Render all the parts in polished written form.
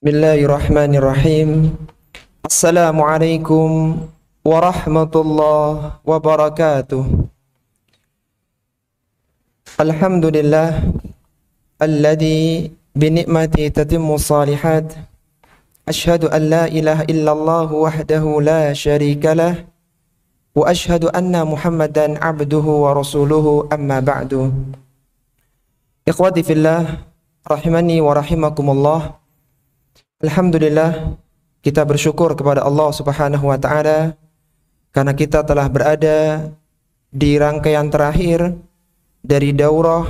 Bismillahirrahmanirrahim. Assalamualaikum warahmatullahi wabarakatuh. Alhamdulillah alladzi binikmati tatimmu salihat. Ashhadu an la ilaha illallah wahdahu la syarikalah wa ashhadu anna Muhammadan abduhu wa rasuluhu, amma ba'du. Ikhwati fillah rahimani wa rahimakumullah. Alhamdulillah, kita bersyukur kepada Allah Subhanahu wa taala karena kita telah berada di rangkaian terakhir dari daurah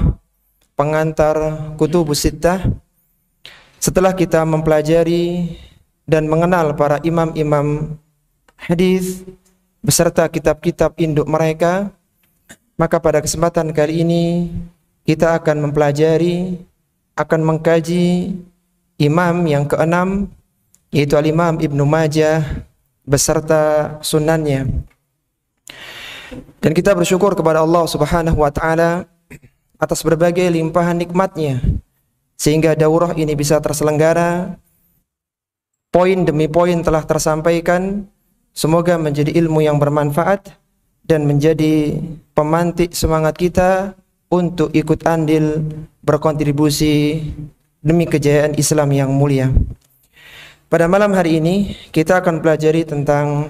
pengantar Kutubus Sittah. Setelah kita mempelajari dan mengenal para imam-imam hadis beserta kitab-kitab induk mereka, maka pada kesempatan kali ini kita akan mempelajari, akan mengkaji imam yang keenam, yaitu Al-Imam Ibnu Majah beserta sunannya. Dan kita bersyukur kepada Allah Subhanahu wa taala atas berbagai limpahan nikmatnya sehingga daurah ini bisa terselenggara. Poin demi poin telah tersampaikan. Semoga menjadi ilmu yang bermanfaat dan menjadi pemantik semangat kita untuk ikut andil berkontribusi demi kejayaan Islam yang mulia. Pada malam hari ini kita akan pelajari tentang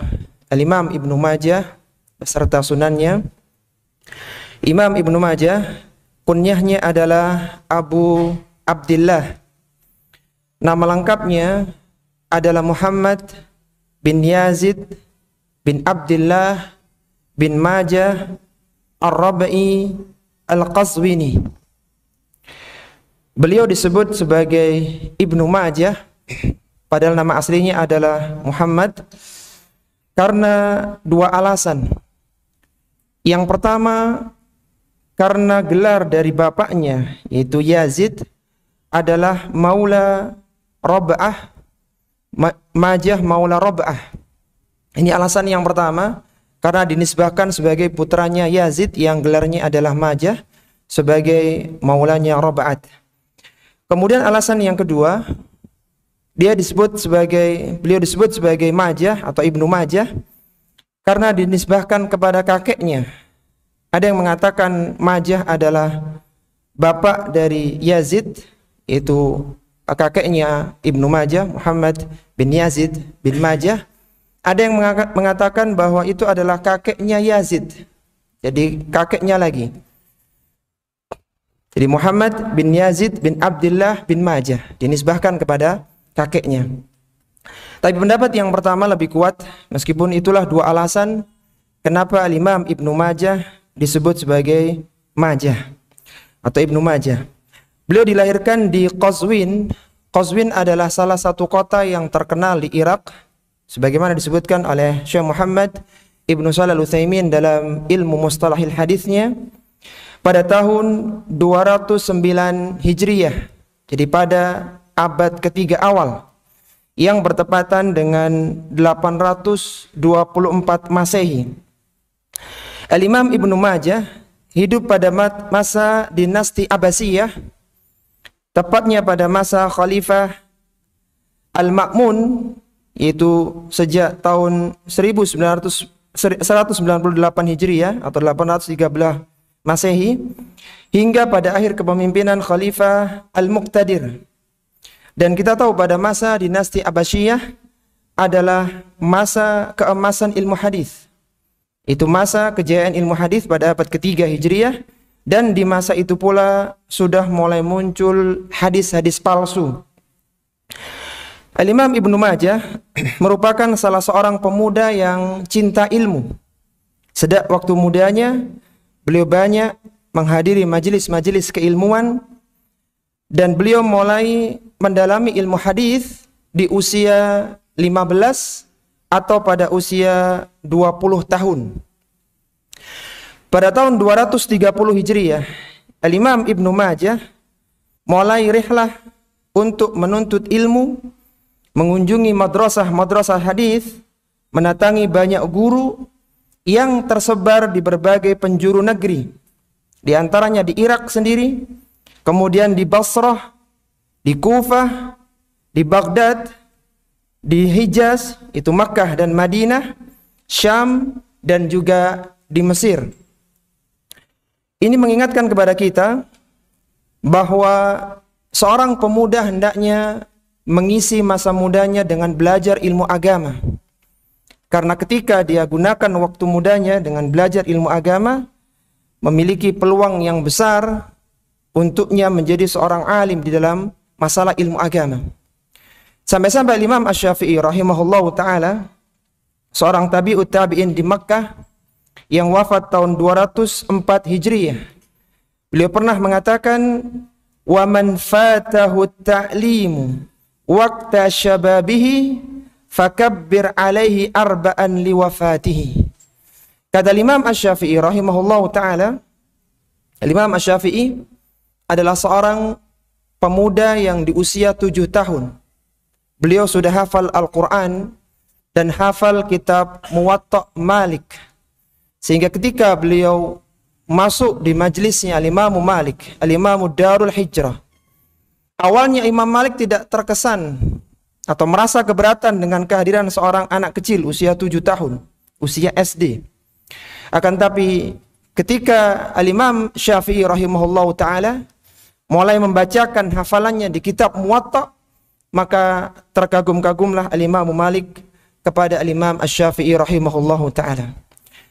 Al-Imam Ibnu Majah beserta sunannya. Imam Ibnu Majah kunyahnya adalah Abu Abdillah. Nama lengkapnya adalah Muhammad bin Yazid bin Abdillah bin Majah Ar-Rabai Al-Qazwini. Beliau disebut sebagai Ibnu Majah, padahal nama aslinya adalah Muhammad, karena dua alasan. Yang pertama, karena gelar dari bapaknya, yaitu Yazid, adalah Maula Rab'ah, Majah Maula Rab'ah. Ini alasan yang pertama, karena dinisbahkan sebagai putranya Yazid yang gelarnya adalah Majah, sebagai maulanya Rab'ah. Kemudian alasan yang kedua, beliau disebut sebagai Majah atau Ibnu Majah karena dinisbahkan kepada kakeknya. Ada yang mengatakan Majah adalah bapak dari Yazid, yaitu kakeknya Ibnu Majah, Muhammad bin Yazid bin Majah. Ada yang mengatakan bahwa itu adalah kakeknya Yazid, jadi kakeknya lagi. Jadi Muhammad bin Yazid bin Abdullah bin Majah dinisbahkan kepada kakeknya. Tapi pendapat yang pertama lebih kuat, meskipun itulah dua alasan kenapa Al-Imam Ibnu Majah disebut sebagai Majah atau Ibnu Majah. Beliau dilahirkan di Qazwin. Qazwin adalah salah satu kota yang terkenal di Irak, sebagaimana disebutkan oleh Syekh Muhammad Ibnu Shalih Al-Utsaimin dalam ilmu mustalahil hadisnya, pada tahun 209 Hijriyah, jadi pada abad ketiga awal, yang bertepatan dengan 824 Masehi. Al-Imam Ibnu Majah hidup pada masa dinasti Abbasiyah, tepatnya pada masa Khalifah Al-Ma'mun, yaitu sejak tahun 198 Hijriyah atau 813 Masehi hingga pada akhir kepemimpinan Khalifah Al-Muqtadir. Dan kita tahu pada masa dinasti Abbasiyah adalah masa keemasan ilmu hadis. Itu masa kejayaan ilmu hadis pada abad ketiga Hijriyah, dan di masa itu pula sudah mulai muncul hadis-hadis palsu. Al-Imam Ibnu Majah merupakan salah seorang pemuda yang cinta ilmu. Sejak waktu mudanya beliau banyak menghadiri majelis-majelis keilmuan, dan beliau mulai mendalami ilmu hadis di usia 15 atau pada usia 20 tahun. Pada tahun 230 Hijriyah, Al-Imam Ibnu Majah mulai rihlah untuk menuntut ilmu, mengunjungi madrasah hadis, mendatangi banyak guru yang tersebar di berbagai penjuru negeri, di antaranya di Irak sendiri, kemudian di Basrah, di Kufah, di Baghdad, di Hijaz, itu Makkah dan Madinah, Syam, dan juga di Mesir. Ini mengingatkan kepada kita bahwa seorang pemuda hendaknya mengisi masa mudanya dengan belajar ilmu agama. Karena ketika dia gunakan waktu mudanya dengan belajar ilmu agama, memiliki peluang yang besar untuknya menjadi seorang alim di dalam masalah ilmu agama. Sampai-sampai Imam Asy-Syafi'i rahimahullahu ta'ala, seorang tabi'ut tabi'in di Makkah yang wafat tahun 204 Hijriyah. Beliau pernah mengatakan, "Wa man fatahu at-ta'limu waqta syababihi fakabbir alaihi arba'an liwafatihi." Kata Imam Asy-Syafi'i rahimahullahu ta'ala, Imam Asy-Syafi'i adalah seorang pemuda yang di usia 7 tahun. Beliau sudah hafal Al-Quran dan hafal kitab Muwatta' Malik. Sehingga ketika beliau masuk di majlisnya Al-Imam Malik, Al-Imam Darul Hijrah, awalnya Imam Malik tidak terkesan atau merasa keberatan dengan kehadiran seorang anak kecil usia 7 tahun, usia SD. Akan tapi ketika Al-Imam Syafi'i rahimahullahu ta'ala mulai membacakan hafalannya di kitab Muwatta', maka terkagum-kagumlah Al-Imam Malik kepada Al-Imam Asy-Syafi'i rahimahullahu ta'ala.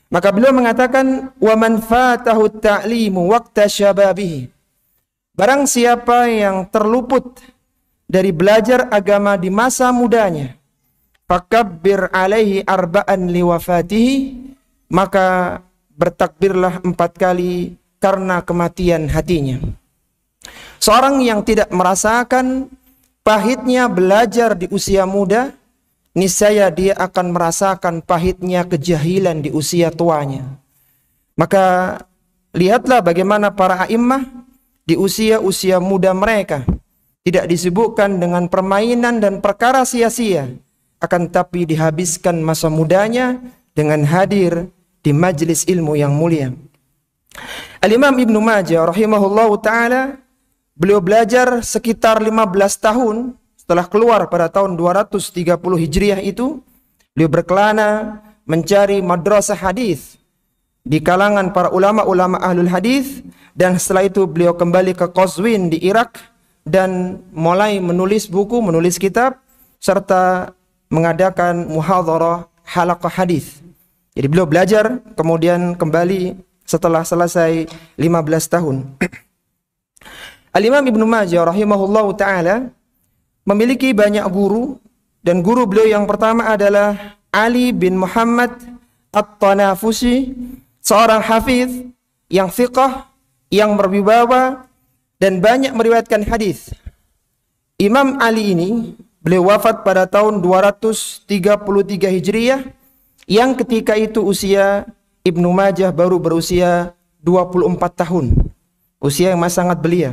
Maka beliau mengatakan, "Wa man fatahu at-ta'limu waqta syababihi." Barang siapa yang terluput dari belajar agama di masa mudanya, fakabbir alaihi arba'an liwafatihi, maka bertakbirlah 4 kali karena kematian hatinya. Seorang yang tidak merasakan pahitnya belajar di usia muda, niscaya dia akan merasakan pahitnya kejahilan di usia tuanya. Maka lihatlah bagaimana para a'immah di usia-usia muda mereka tidak disibukkan dengan permainan dan perkara sia-sia, akan tapi dihabiskan masa mudanya dengan hadir di majlis ilmu yang mulia. Al-Imam Ibnu Majah rahimahullahu ta'ala, beliau belajar sekitar 15 tahun setelah keluar pada tahun 230 Hijriah itu. Beliau berkelana mencari madrasah hadis di kalangan para ulama-ulama ahlul hadis, dan setelah itu beliau kembali ke Qazwin di Irak dan mulai menulis buku, menulis kitab, serta mengadakan muhadharah halaqah hadis. Jadi beliau belajar kemudian kembali setelah selesai 15 tahun. Al-Imam Ibnu Majah rahimahullahu ta'ala memiliki banyak guru, dan guru beliau yang pertama adalah Ali bin Muhammad At-Tanafusi, seorang hafiz yang fiqh, yang berwibawa dan banyak meriwayatkan hadis. Imam Ali ini beliau wafat pada tahun 233 Hijriah, yang ketika itu usia Ibnu Majah baru berusia 24 tahun. Usia yang masih sangat belia.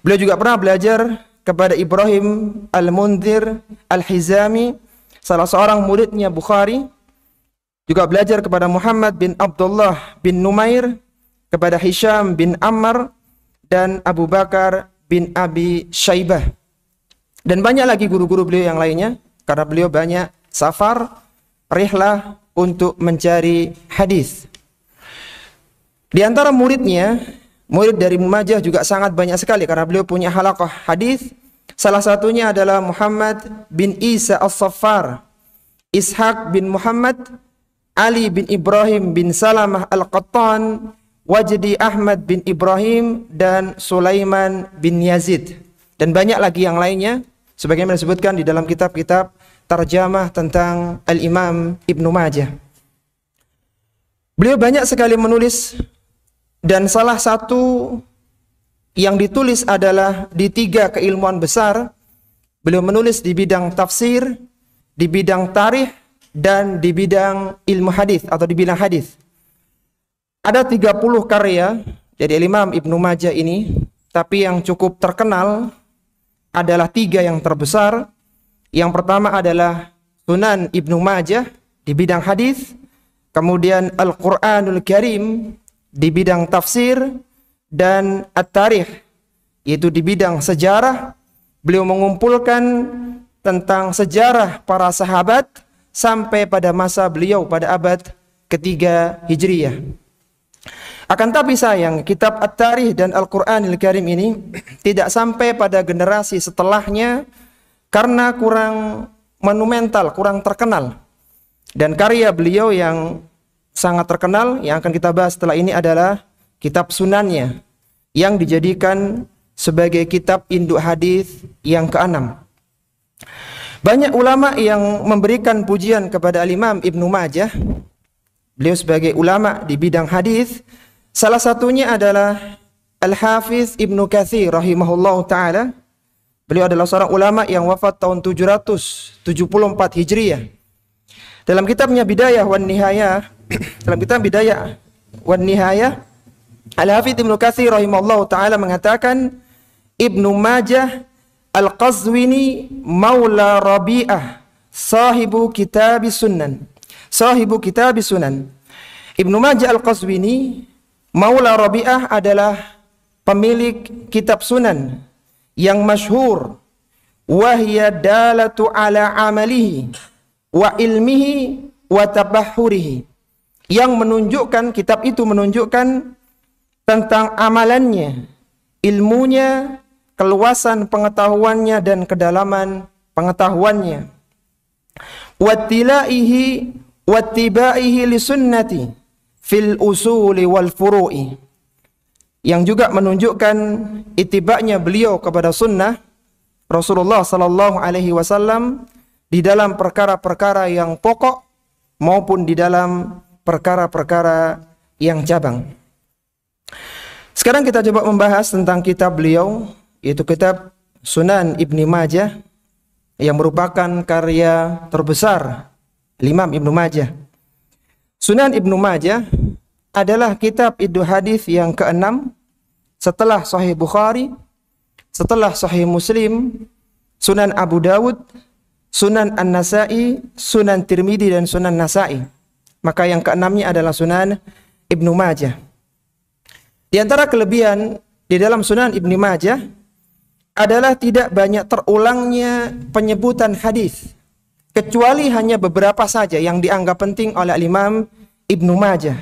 Beliau juga pernah belajar kepada Ibrahim Al-Mundhir Al-Hizami, salah seorang muridnya Bukhari. Juga belajar kepada Muhammad bin Abdullah bin Numair, kepada Hisham bin Ammar, dan Abu Bakar bin Abi Syaibah. Dan banyak lagi guru-guru beliau yang lainnya, karena beliau banyak safar, rihlah untuk mencari hadis. Di antara muridnya, murid dari Majah juga sangat banyak sekali karena beliau punya halaqah hadis. Salah satunya adalah Muhammad bin Isa As-Saffar, Ishaq bin Muhammad, Ali bin Ibrahim bin Salamah Al-Qattan, Wajdi Ahmad bin Ibrahim, dan Sulaiman bin Yazid. Dan banyak lagi yang lainnya sebagaimana disebutkan di dalam kitab-kitab tarjamah tentang Al-Imam Ibnu Majah. Beliau banyak sekali menulis, dan salah satu yang ditulis adalah di 3 keilmuan besar. Beliau menulis di bidang tafsir, di bidang tarikh, dan di bidang ilmu hadis atau di bidang hadis. Ada 30 karya dari Imam Ibnu Majah ini, tapi yang cukup terkenal adalah 3 yang terbesar. Yang pertama adalah Sunan Ibnu Majah di bidang hadis, kemudian Al-Qur'anul Karim di bidang tafsir, dan At-Tarikh yaitu di bidang sejarah. Beliau mengumpulkan tentang sejarah para sahabat sampai pada masa beliau pada abad ketiga Hijriyah. Akan tapi sayang, kitab At-Tarikh dan Al-Qur'anil Karim ini tidak sampai pada generasi setelahnya karena kurang monumental, kurang terkenal. Dan karya beliau yang sangat terkenal yang akan kita bahas setelah ini adalah kitab Sunannya yang dijadikan sebagai kitab induk hadis yang keenam. Banyak ulama yang memberikan pujian kepada Al-Imam Ibnu Majah. Beliau sebagai ulama di bidang hadis. Salah satunya adalah Al-Hafiz Ibnu Katsir rahimahullahu taala. Beliau adalah seorang ulama yang wafat tahun 774 Hijriah. Dalam kitabnya Bidayah wan Nihayah, dalam kitab Bidayah wan Nihayah, Al-Hafiz Ibnu Katsir rahimahullahu taala mengatakan Ibnu Majah Al-Qazwini Maula Rabi'ah sahibu kitab Sunan. Sahibu kitab Sunan. Ibnu Majah Al-Qazwini Maula Rabi'ah adalah pemilik kitab Sunan yang masyhur, wa hiya dalatu ala amalihi wa ilmihi wa tabahhurihi, yang menunjukkan, kitab itu menunjukkan tentang amalannya, ilmunya, keluasan pengetahuannya dan kedalaman pengetahuannya. Wattilaihi wattibaihi li sunnati fil usuli wal furu'i, yang juga menunjukkan itibaknya beliau kepada sunnah Rasulullah sallallahu alaihi wasallam di dalam perkara-perkara yang pokok maupun di dalam perkara-perkara yang cabang. Sekarang kita coba membahas tentang kitab beliau, yaitu kitab Sunan Ibnu Majah yang merupakan karya terbesar Imam Ibnu Majah. Sunan Ibnu Majah adalah kitab induk hadis yang keenam setelah Sahih Bukhari, setelah Sahih Muslim, Sunan Abu Dawud, Sunan An-Nasa'i, Sunan Tirmidzi dan Sunan Nasa'i. Maka yang keenamnya adalah Sunan Ibnu Majah. Di antara kelebihan di dalam Sunan Ibnu Majah adalah tidak banyak terulangnya penyebutan hadis, kecuali hanya beberapa saja yang dianggap penting oleh Imam Ibnu Majah.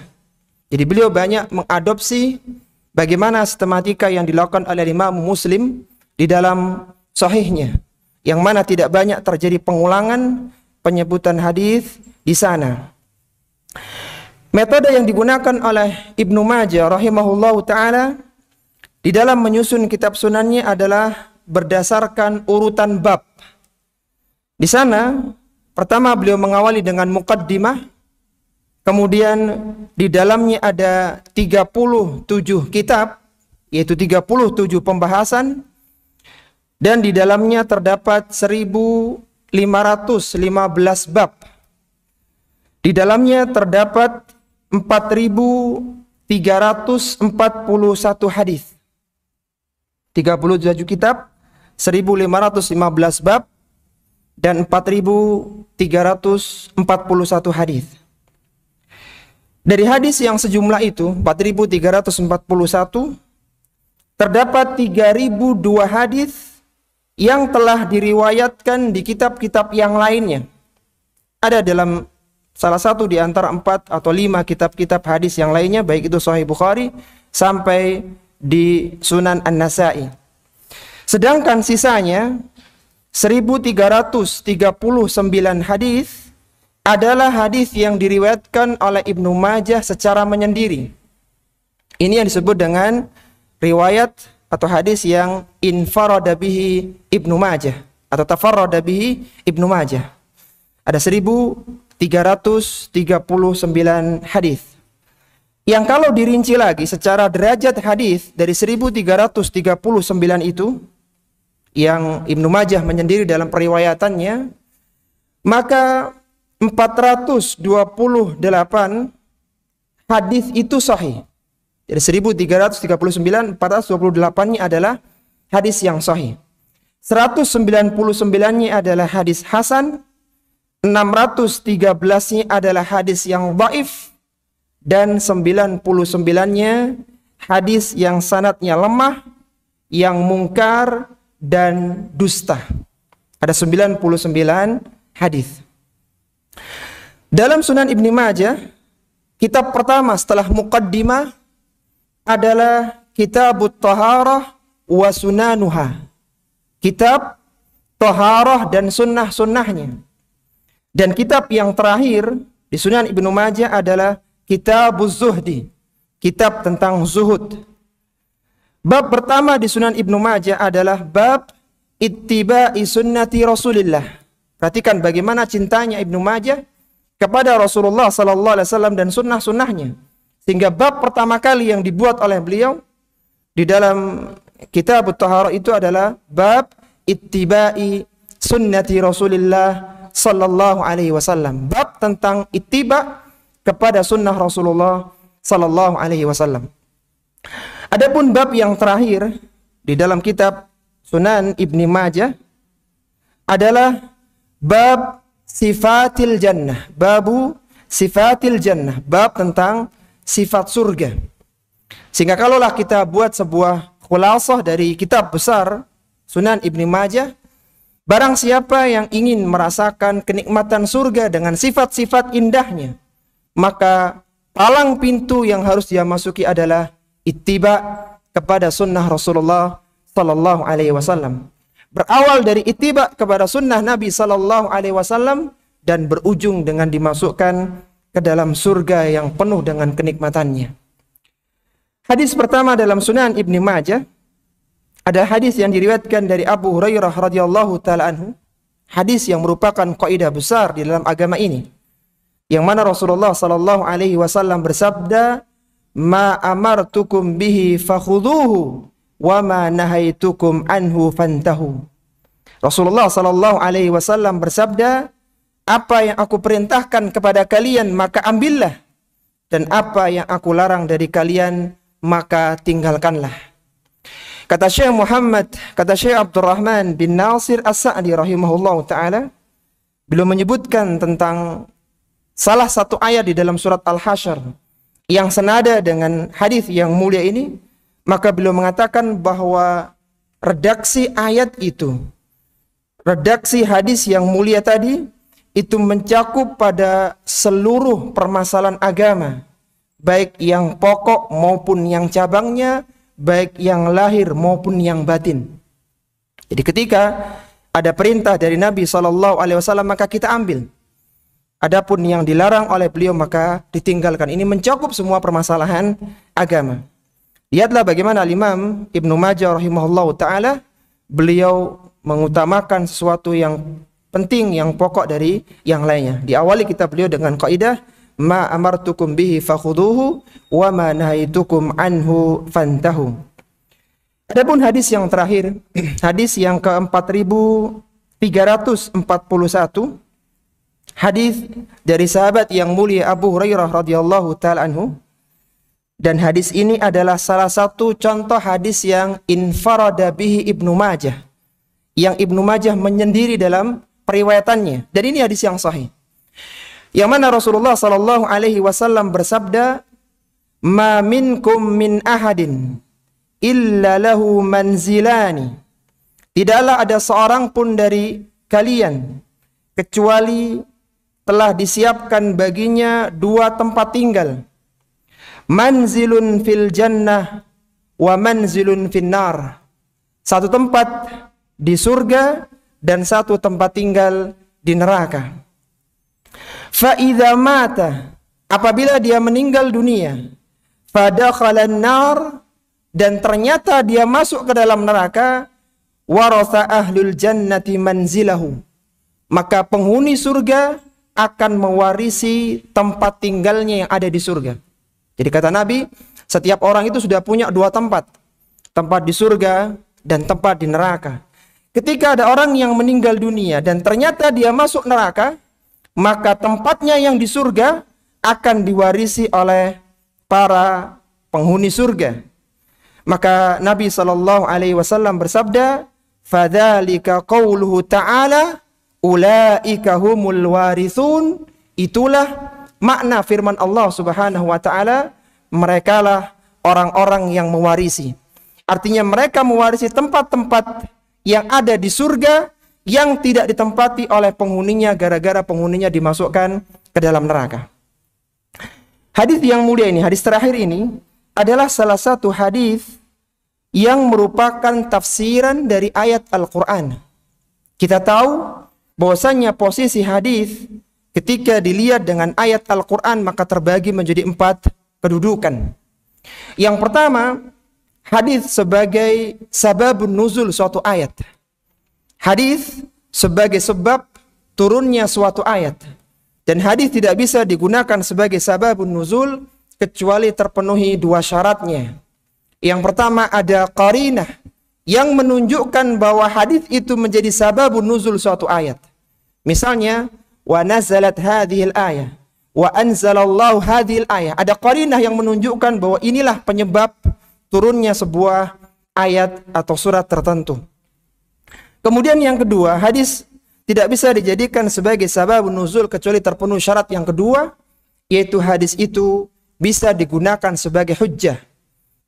Jadi beliau banyak mengadopsi bagaimana sistematika yang dilakukan oleh Imam Muslim di dalam sahihnya, yang mana tidak banyak terjadi pengulangan penyebutan hadis di sana. Metode yang digunakan oleh Ibnu Majah rahimahullahu taala di dalam menyusun kitab sunannya adalah berdasarkan urutan bab. Di sana pertama beliau mengawali dengan muqaddimah, kemudian di dalamnya ada 37 kitab, yaitu 37 pembahasan, dan di dalamnya terdapat 1515 bab. Di dalamnya terdapat 4.341 hadis. 37 kitab, 1.515 bab, dan 4.341 hadis. Dari hadis yang sejumlah itu, 4.341, terdapat 3.002 hadis yang telah diriwayatkan di kitab-kitab yang lainnya. Ada dalam salah satu di antara 4 atau 5 kitab-kitab hadis yang lainnya, baik itu Sahih Bukhari sampai di Sunan An-Nasa'i. Sedangkan sisanya 1339 hadis adalah hadis yang diriwayatkan oleh Ibnu Majah secara menyendiri. Ini yang disebut dengan riwayat atau hadis yang infarada bihi Ibnu Majah atau tafarrada bihi Ibnu Majah. Ada 1339 hadis. Yang kalau dirinci lagi secara derajat hadis dari 1339 itu yang Ibnu Majah menyendiri dalam periwayatannya, maka 428 hadis itu sahih. Dari 1339, 428-nya adalah hadis yang sahih. 199-nya adalah hadis hasan, 613-nya adalah hadis yang dhaif, dan 99-nya hadis yang sanadnya lemah, yang mungkar dan dusta. Ada 99 hadis. Dalam Sunan Ibnu Majah, kitab pertama setelah muqaddimah adalah Kitabut Taharah wa Sunanuha. Kitab Taharah dan sunnah-sunnahnya. Dan kitab yang terakhir di Sunan Ibnu Majah adalah Kitabuz Zuhdi, kitab tentang zuhud. Bab pertama di Sunan Ibnu Majah adalah bab ittiba'i sunnati Rasulillah. Perhatikan bagaimana cintanya Ibnu Majah kepada Rasulullah sallallahu alaihi wasallam dan sunnah-sunnahnya. Sehingga bab pertama kali yang dibuat oleh beliau di dalam Kitabut Taharah itu adalah bab ittiba'i sunnati Rasulillah sallallahu alaihi wasallam. Bab tentang ittiba kepada sunnah Rasulullah sallallahu alaihi wasallam. Adapun bab yang terakhir di dalam kitab Sunan Ibnu Majah adalah bab sifatil jannah, babu sifatil jannah, bab tentang sifat surga. Sehingga kalaulah kita buat sebuah khulasah dari kitab besar Sunan Ibnu Majah, barang siapa yang ingin merasakan kenikmatan surga dengan sifat-sifat indahnya, maka palang pintu yang harus dia masuki adalah ittiba kepada sunnah Rasulullah sallallahu alaihi wasallam. Berawal dari ittiba kepada sunnah Nabi sallallahu alaihi wasallam dan berujung dengan dimasukkan ke dalam surga yang penuh dengan kenikmatannya. Hadis pertama dalam Sunan Ibnu Majah ada hadis yang diriwayatkan dari Abu Hurairah radhiyallahu taala anhu. Hadis yang merupakan kaidah besar di dalam agama ini. Yang mana Rasulullah sallallahu alaihi wasallam bersabda, "Ma amartukum bihi fakhudhuhu wa ma nahaitukum anhu fantahu." Rasulullah sallallahu alaihi wasallam bersabda, apa yang aku perintahkan kepada kalian maka ambillah, dan apa yang aku larang dari kalian maka tinggalkanlah. Kata Syekh Abdurrahman bin Nasir As-Sa'di rahimahullah ta'ala, beliau menyebutkan tentang salah satu ayat di dalam surat Al-Hasyr yang senada dengan hadis yang mulia ini, maka beliau mengatakan bahwa redaksi ayat itu, redaksi hadis yang mulia tadi itu mencakup pada seluruh permasalahan agama, baik yang pokok maupun yang cabangnya, baik yang lahir maupun yang batin. Jadi ketika ada perintah dari Nabi SAW maka kita ambil. Adapun yang dilarang oleh beliau maka ditinggalkan. Ini mencakup semua permasalahan agama. Lihatlah bagaimana Imam Ibnu Majah rahimahullah ta'ala, beliau mengutamakan sesuatu yang penting, yang pokok dari yang lainnya. Diawali kitab beliau dengan kaidah ma amartukum bihi fakhudhuhu wa ma nahaitukum anhu fantahu. Adapun hadis yang terakhir, hadis yang ke-4341, hadis dari sahabat yang mulia Abu Hurairah radhiyallahu taala anhu, dan hadis ini adalah salah satu contoh hadis yang infarada bihi Ibnu Majah, yang Ibnu Majah menyendiri dalam periwayatannya, dan ini hadis yang sahih. Yang mana Rasulullah sallallahu alaihi wasallam bersabda, "Ma minkum min ahadin illa lahu manzilani." Tidaklah ada seorang pun dari kalian kecuali telah disiapkan baginya dua tempat tinggal. Manzilun fil jannah wa manzilun finnar. Satu tempat di surga dan satu tempat tinggal di neraka. Fa idza mata, apabila dia meninggal dunia, fadakhalan nar, dan ternyata dia masuk ke dalam neraka, waratha ahlul jannati manzilahu, maka penghuni surga akan mewarisi tempat tinggalnya yang ada di surga. Jadi kata Nabi, setiap orang itu sudah punya dua tempat, tempat di surga dan tempat di neraka. Ketika ada orang yang meninggal dunia dan ternyata dia masuk neraka, maka tempatnya yang di surga akan diwarisi oleh para penghuni surga. Maka Nabi SAW bersabda, "Fadzalika qauluhu ta'ala, ulaika humul warithun." Itulah makna firman Allah Subhanahu wa taala, merekalah orang-orang yang mewarisi. Artinya mereka mewarisi tempat-tempat yang ada di surga yang tidak ditempati oleh penghuninya gara-gara penghuninya dimasukkan ke dalam neraka. Hadis yang mulia ini, hadis terakhir ini adalah salah satu hadis yang merupakan tafsiran dari ayat Al-Quran. Kita tahu bahwasanya posisi hadis ketika dilihat dengan ayat Al-Quran maka terbagi menjadi 4 kedudukan. Yang pertama, hadis sebagai sababun nuzul suatu ayat. Hadis sebagai sebab turunnya suatu ayat. Dan hadis tidak bisa digunakan sebagai sababun nuzul kecuali terpenuhi 2 syaratnya. Yang pertama, ada qarinah yang menunjukkan bahwa hadis itu menjadi sababun nuzul suatu ayat. Misalnya, wa nazalat hadhil ayah, wa anzalallahu hadhil ayah. Ada qarinah yang menunjukkan bahwa inilah penyebab turunnya sebuah ayat atau surat tertentu. Kemudian yang kedua, hadis tidak bisa dijadikan sebagai sababun nuzul kecuali terpenuhi syarat yang kedua, yaitu hadis itu bisa digunakan sebagai hujjah.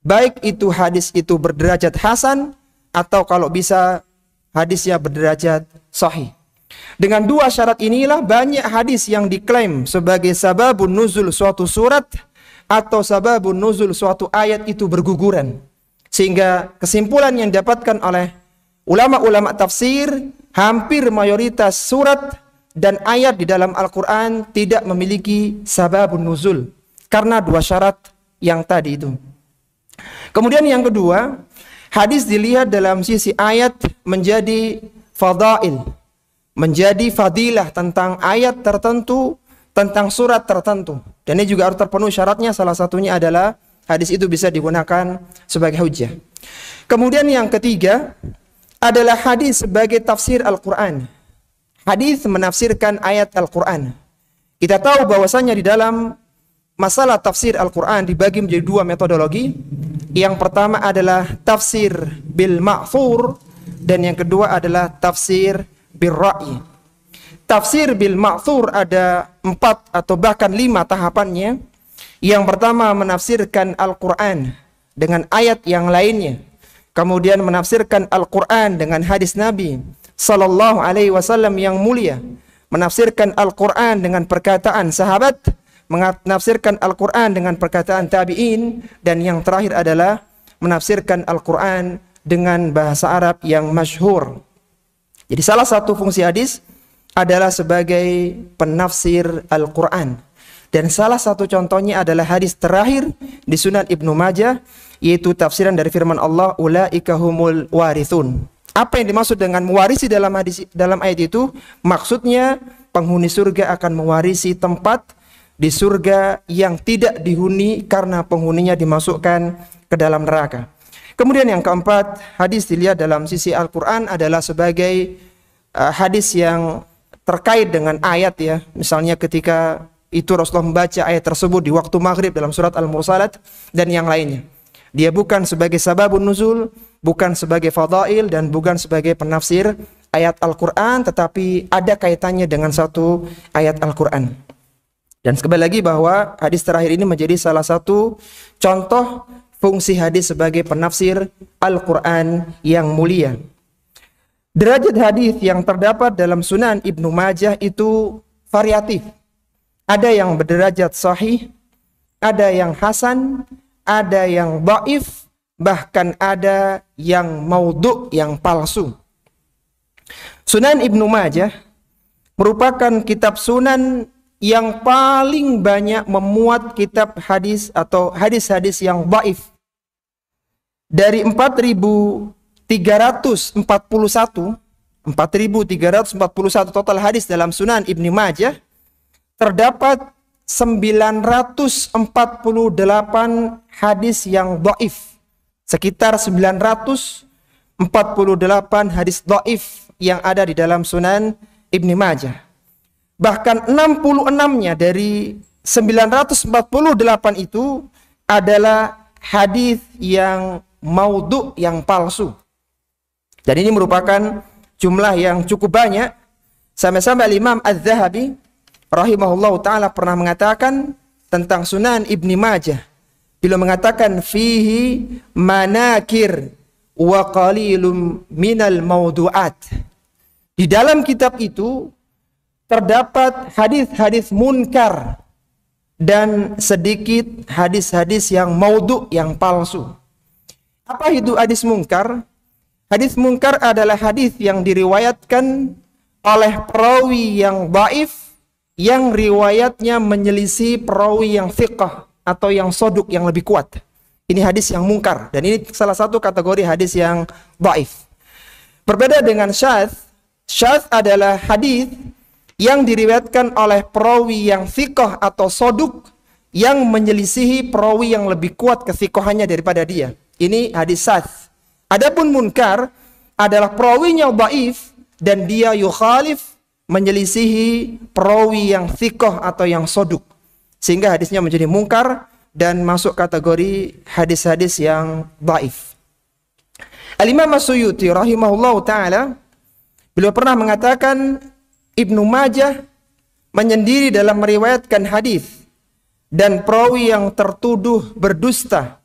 Baik itu hadis itu berderajat hasan atau kalau bisa hadisnya berderajat sahih. Dengan 2 syarat inilah banyak hadis yang diklaim sebagai sababun nuzul suatu surat atau sababun nuzul suatu ayat itu berguguran. Sehingga kesimpulan yang didapatkan oleh ulama-ulama tafsir, hampir mayoritas surat dan ayat di dalam Al-Quran tidak memiliki sababun nuzul karena 2 syarat yang tadi itu. Kemudian yang kedua, hadis dilihat dalam sisi ayat menjadi fadail, menjadi fadilah tentang ayat tertentu, tentang surat tertentu. Dan ini juga harus terpenuhi syaratnya, salah satunya adalah hadis itu bisa digunakan sebagai hujjah. Kemudian yang ketiga adalah hadis sebagai tafsir Al-Quran. Hadis menafsirkan ayat Al-Quran. Kita tahu bahwasanya di dalam masalah tafsir Al-Quran dibagi menjadi 2 metodologi. Yang pertama adalah tafsir bil ma'thur dan yang kedua adalah tafsir bil ra'i. Tafsir bil ma'thur ada 4 atau bahkan 5 tahapannya. Yang pertama menafsirkan Al-Quran dengan ayat yang lainnya. Kemudian menafsirkan Al-Quran dengan hadis Nabi Sallallahu Alaihi Wasallam yang mulia. Menafsirkan Al-Quran dengan perkataan sahabat. Menafsirkan Al-Quran dengan perkataan tabi'in. Dan yang terakhir adalah menafsirkan Al-Quran dengan bahasa Arab yang masyhur. Jadi salah satu fungsi hadis adalah sebagai penafsir Al-Quran. Dan salah satu contohnya adalah hadis terakhir di Sunan Ibnu Majah, yaitu tafsiran dari firman Allah, ulaika humul warithun. Apa yang dimaksud dengan mewarisi dalam ayat itu? Maksudnya penghuni surga akan mewarisi tempat di surga yang tidak dihuni karena penghuninya dimasukkan ke dalam neraka. Kemudian yang keempat, hadis dilihat dalam sisi Al-Quran adalah sebagai hadis yang terkait dengan ayat ya. Misalnya ketika itu Rasulullah membaca ayat tersebut di waktu maghrib dalam surat Al-Mursalat dan yang lainnya. Dia bukan sebagai sababun nuzul, bukan sebagai fadail, dan bukan sebagai penafsir ayat Al-Quran, tetapi ada kaitannya dengan satu ayat Al-Quran. Dan sekali lagi bahwa hadis terakhir ini menjadi salah satu contoh fungsi hadis sebagai penafsir Al-Quran yang mulia. Derajat hadis yang terdapat dalam Sunan Ibnu Majah itu variatif. Ada yang berderajat sahih, ada yang hasan, ada yang dhaif, bahkan ada yang maudhu', yang palsu. Sunan Ibnu Majah merupakan kitab sunan yang paling banyak memuat kitab hadis atau hadis-hadis yang dhaif. Dari 4.341 total hadis dalam Sunan Ibnu Majah, terdapat 948 hadis yang dhaif. Sekitar 948 hadis dhaif yang ada di dalam Sunan Ibnu Majah. Bahkan 66-nya dari 948 itu adalah hadis yang maudhu', yang palsu. Dan ini merupakan jumlah yang cukup banyak. Sampai-sampai Imam Az-Zahabi rahimahullah ta'ala pernah mengatakan tentang Sunan Ibnu Majah. Beliau mengatakan fihi manakir wa qalilum minal maudu'at. Di dalam kitab itu terdapat hadis-hadis munkar dan sedikit hadis-hadis yang maudhu, yang palsu. Apa itu hadis munkar? Hadis munkar adalah hadis yang diriwayatkan oleh perawi yang dhaif, yang riwayatnya menyelisih perawi yang thiqah atau yang soduk, yang lebih kuat. Ini hadis yang munkar, dan ini salah satu kategori hadis yang dhaif. Berbeda dengan syadz. Syadz adalah hadis yang diriwayatkan oleh perawi yang thiqah atau soduk, yang menyelisihi perawi yang lebih kuat kethiqahannya daripada dia. Ini hadis syadz. Adapun munkar adalah perawinya dhaif dan dia yukhalif, menyelisihi perawi yang thiqah atau yang soduk, sehingga hadisnya menjadi munkar dan masuk kategori hadis-hadis yang dhaif. Al-Imam As-Suyuti rahimahullahu ta'ala, beliau pernah mengatakan Ibnu Majah menyendiri dalam meriwayatkan hadis, dan perawi yang tertuduh berdusta,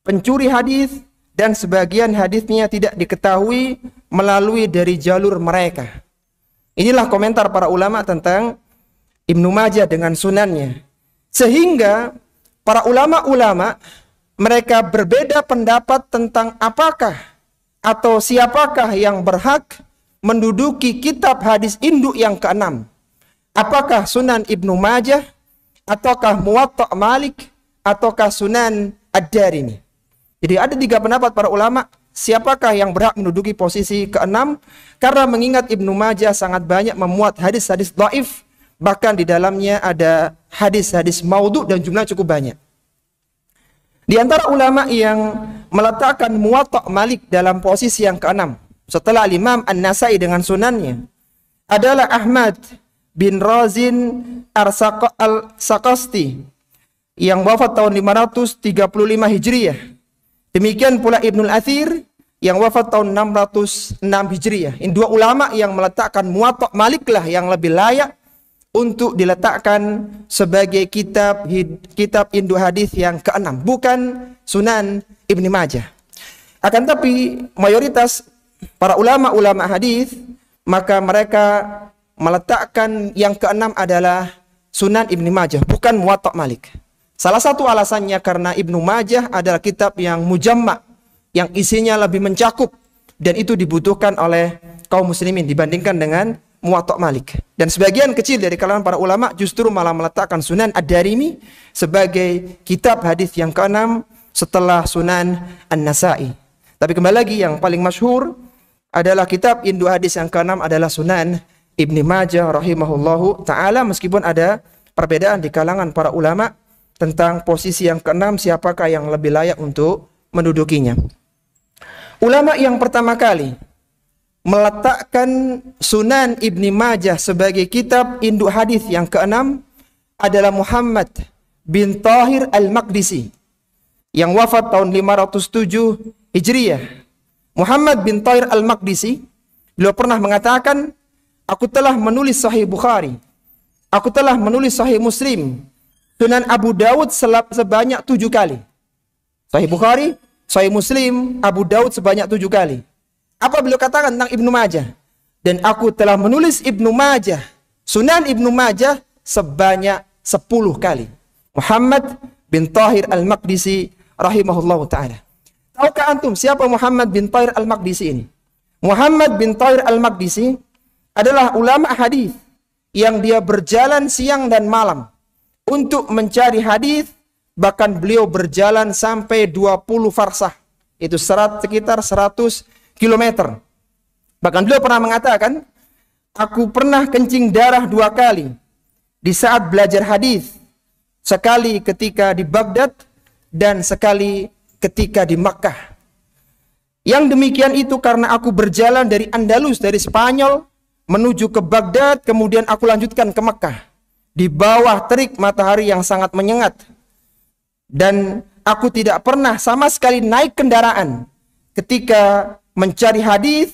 pencuri hadis, dan sebagian hadisnya tidak diketahui melalui dari jalur mereka. Inilah komentar para ulama tentang Ibnu Majah dengan sunannya. Sehingga para ulama-ulama mereka berbeda pendapat tentang apakah atau siapakah yang berhak menduduki kitab hadis induk yang keenam. Apakah Sunan Ibnu Majah, ataukah Muwatta Malik, ataukah Sunan Ad-Darimi. Jadi ada 3 pendapat para ulama siapakah yang berhak menduduki posisi keenam, karena mengingat Ibnu Majah sangat banyak memuat hadis-hadis dhaif, bahkan di dalamnya ada hadis-hadis maudhu dan jumlah cukup banyak. Di antara ulama yang meletakkan Muwatta Malik dalam posisi yang keenam setelah Imam An-Nasai dengan sunannya adalah Ahmad bin Razin Al-Saqasti yang wafat tahun 535 Hijriah. Demikian pula Ibnul Athir yang wafat tahun 606 Hijriah. Ini 2 ulama yang meletakkan Muwatta Malik lah yang lebih layak untuk diletakkan sebagai kitab induk hadis yang keenam, bukan Sunan Ibnu Majah. Akan tapi mayoritas para ulama-ulama hadis, maka mereka meletakkan yang keenam adalah Sunan Ibnu Majah, bukan Muwatta Malik. Salah satu alasannya karena Ibnu Majah adalah kitab yang mujamma, yang isinya lebih mencakup, dan itu dibutuhkan oleh kaum muslimin dibandingkan dengan Muwatta Malik. Dan sebagian kecil dari kalangan para ulama justru malah meletakkan Sunan Ad-Darimi sebagai kitab hadis yang keenam setelah Sunan An-Nasai. Tapi kembali lagi, yang paling masyhur adalah kitab induk hadis yang keenam adalah Sunan Ibnu Majah rahimahullahu ta'ala, meskipun ada perbedaan di kalangan para ulama tentang posisi yang keenam, siapakah yang lebih layak untuk mendudukinya. Ulama yang pertama kali meletakkan Sunan Ibnu Majah sebagai kitab induk hadis yang keenam adalah Muhammad bin Tahir Al-Maqdisi yang wafat tahun 507 Hijriah. Muhammad bin Tahir Al-Maqdisi, beliau pernah mengatakan, aku telah menulis Sahih Bukhari, aku telah menulis Sahih Muslim, Sunan Abu Dawud sebanyak 7 kali. Sahih Bukhari, Sahih Muslim, Abu Dawud sebanyak 7 kali. Apa beliau katakan tentang Ibnu Majah? Dan aku telah menulis Ibnu Majah, Sunan Ibnu Majah sebanyak 10 kali. Muhammad bin Tahir Al-Maqdisi rahimahullahu ta'ala. Tahukah antum siapa Muhammad bin Tahir Al-Maqdisi ini? Muhammad bin Tahir Al-Maqdisi adalah ulama hadis yang dia berjalan siang dan malam untuk mencari hadis, bahkan beliau berjalan sampai 20 farsah. Itu sekitar 100 kilometer. Bahkan beliau pernah mengatakan, aku pernah kencing darah 2 kali di saat belajar hadis. Sekali ketika di Baghdad dan sekali ketika di Makkah. Yang demikian itu karena aku berjalan dari Andalus, dari Spanyol menuju ke Baghdad, kemudian aku lanjutkan ke Makkah di bawah terik matahari yang sangat menyengat. Dan aku tidak pernah sama sekali naik kendaraan ketika mencari hadis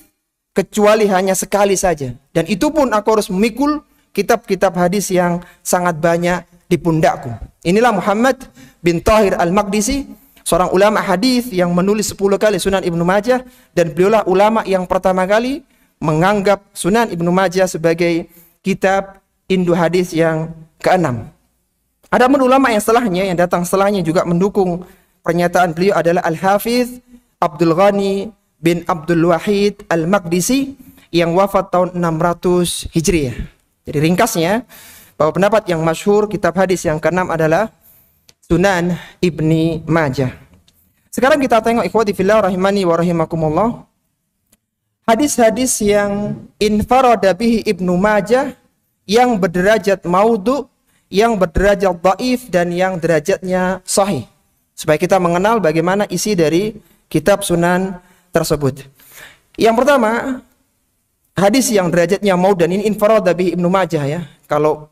kecuali hanya sekali saja. Dan itu pun aku harus memikul kitab-kitab hadis yang sangat banyak di pundakku. Inilah Muhammad bin Tahir Al-Maqdisi, seorang ulama hadis yang menulis 10 kali Sunan Ibnu Majah, dan beliaulah ulama yang pertama kali menganggap Sunan Ibnu Majah sebagai kitab indu hadis yang keenam. Ada ulama yang setelahnya, yang datang setelahnya juga mendukung pernyataan beliau adalah Al-Hafiz Abdul Ghani bin Abdul Wahid Al-Maqdisi yang wafat tahun 600 Hijriah. Jadi ringkasnya, bahwa pendapat yang masyhur kitab hadis yang keenam adalah Sunan Ibni Majah. Sekarang kita tengok ikhwati fillah rahimani wa rahimakumullah. Hadis-hadis yang infarada bihi Ibnu Majah, yang berderajat maudhu, yang berderajat dhaif, dan yang derajatnya sahih. Supaya kita mengenal bagaimana isi dari kitab Sunan tersebut. Yang pertama, hadis yang derajatnya maudhu, dan ini infarada bihi Ibnu Majah ya. Kalau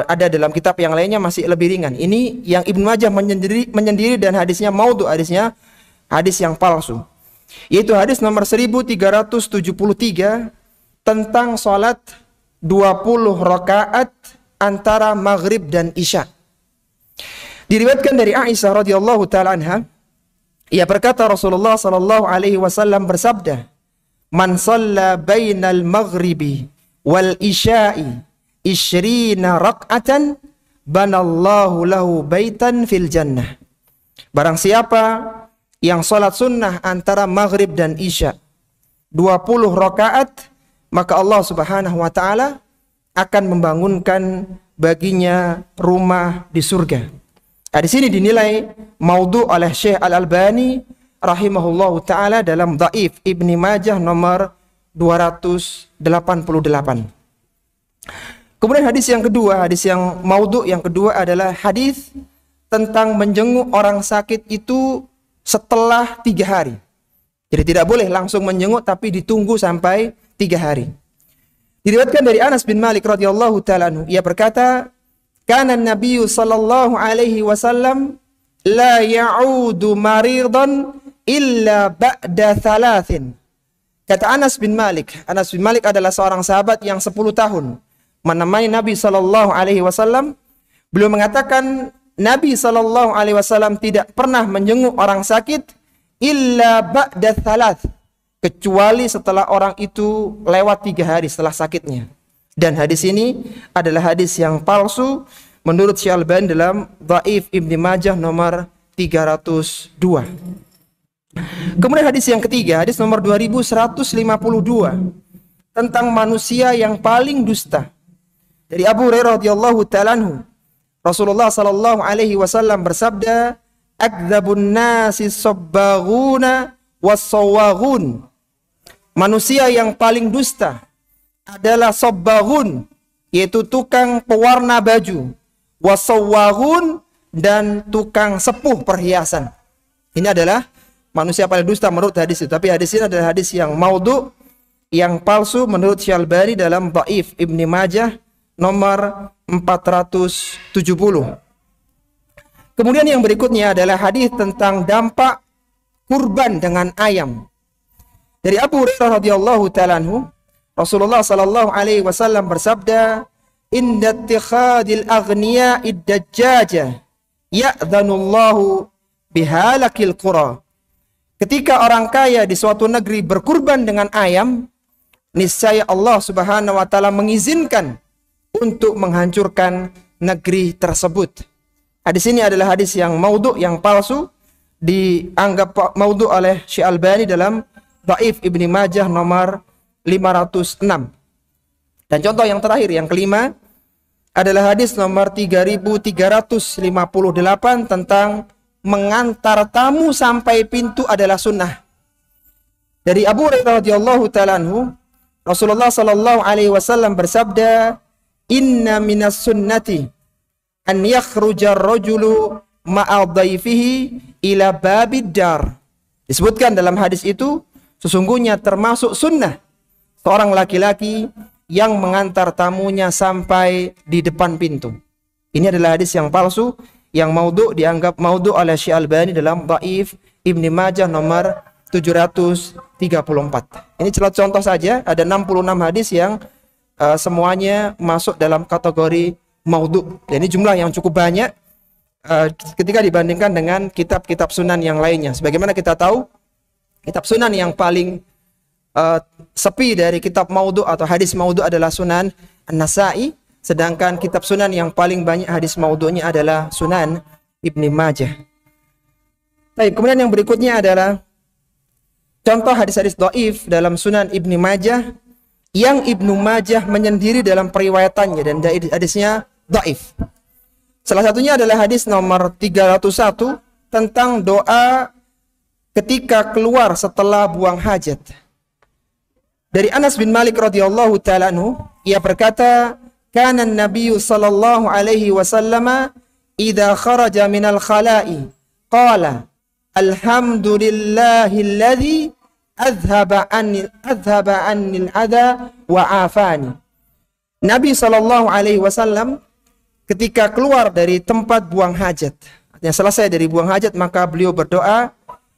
ada dalam kitab yang lainnya masih lebih ringan. Ini yang Ibnu Majah menyendiri dan hadisnya maudhu, hadisnya hadis yang palsu. Yaitu hadis nomor 1373 tentang salat 20 rakaat antara maghrib dan isya. Diriwayatkan dari Aisyah radhiyallahu taala anha, ia berkata Rasulullah sallallahu alaihi wasallam bersabda, "Man shalla bainal maghribi wal isya'i 20 rak'atan banallahu lahu baitan fil jannah." Barang siapa yang salat sunnah antara maghrib dan isya 20 rakaat, maka Allah Subhanahu wa taala akan membangunkan baginya rumah di surga. Nah, di sini dinilai maudhu oleh Syekh Al-Albani rahimahullahu taala dalam Dhaif Ibni Majah nomor 288. Kemudian hadis yang kedua, hadis yang maudhu yang kedua adalah hadis tentang menjenguk orang sakit itu setelah 3 hari. Jadi tidak boleh langsung menjenguk, tapi ditunggu sampai 3 hari. Diriwayatkan dari Anas bin Malik radhiyallahu ta'ala anhu, ia berkata, "Kana an-nabiy sallallahu alaihi wasallam la ya'udu maridan illa ba'da 3." Kata Anas bin Malik. Anas bin Malik adalah seorang sahabat yang 10 tahun menemani Nabi sallallahu alaihi wasallam. Beliau mengatakan Nabi sallallahu alaihi wasallam tidak pernah menjenguk orang sakit illa ba'da 3, kecuali setelah orang itu lewat 3 hari setelah sakitnya. Dan hadis ini adalah hadis yang palsu menurut Syekh Al-Albani dalam Dhaif Ibnu Majah nomor 302. Kemudian hadis yang ketiga, hadis nomor 2152 tentang manusia yang paling dusta. Dari Abu Hurairah radhiyallahu ta'ala anhu, Rasulullah sallallahu alaihi wasallam bersabda, "Akdzabun nasi sabbaghuna was-sawwaghun." Manusia yang paling dusta adalah sabbaghun, yaitu tukang pewarna baju, was-sawwaghun, dan tukang sepuh perhiasan. Ini adalah manusia paling dusta menurut hadis itu. Tapi hadis ini adalah hadis yang maudhu, yang palsu menurut Syekh Al-Albani dalam Dhaif Ibni Majah nomor 470. Kemudian yang berikutnya adalah hadis tentang dampak kurban dengan ayam. Dari Abu Hurairah radhiyallahu ta'ala anhu, Rasulullah sallallahu alaihi wasallam bersabda, "Inda ittikhadil aghniya'id dajjaja ya'dhanullahu bihalakil qura." Ketika orang kaya di suatu negeri berkurban dengan ayam, niscaya Allah Subhanahu wa taala mengizinkan untuk menghancurkan negeri tersebut. Hadis ini adalah hadis yang maudhu, yang palsu, dianggap maudhu oleh Syekh Albani dalam Dhaif Ibni Majah nomor 506. Dan contoh yang terakhir, yang kelima, adalah hadis nomor 3358 tentang mengantar tamu sampai pintu adalah sunnah. Dari Abu Hurairah radhiyallahu ta'ala anhu, Rasulullah sallallahu alaihi wasallam bersabda, "Inna minas sunnati an yakhruja ar-rajulu ma'a dhaifihi ila babid dar." Disebutkan dalam hadis itu, sesungguhnya termasuk sunnah seorang laki-laki yang mengantar tamunya sampai di depan pintu. Ini adalah hadis yang palsu, yang maudhu, dianggap maudhu oleh Syekh Albani dalam Dhaif Ibni Majah nomor 734. Ini contoh saja, ada 66 hadis yang semuanya masuk dalam kategori maudhu. Dan ini jumlah yang cukup banyak ketika dibandingkan dengan kitab-kitab sunan yang lainnya. Sebagaimana kita tahu, kitab sunan yang paling sepi dari kitab maudhu atau hadis maudhu adalah Sunan An-Nasa'i, sedangkan kitab sunan yang paling banyak hadis maudhu'nya adalah Sunan Ibnu Majah. Baik, kemudian yang berikutnya adalah contoh hadis-hadis dhaif dalam Sunan Ibnu Majah yang Ibnu Majah menyendiri dalam periwayatannya dan hadisnya dhaif. Salah satunya adalah hadis nomor 301 tentang doa ketika keluar setelah buang hajat. Dari Anas bin Malik radhiyallahu ta'ala anhu, ia berkata, "Kana an-nabiy sallallahu alaihi wasallam idza kharaja minal khala'i qala alhamdulillahilladzi adhaba anni al-adha wa afani." Nabi sallallahu alaihi wasallam ketika keluar dari tempat buang hajat, artinya selesai dari buang hajat, maka beliau berdoa,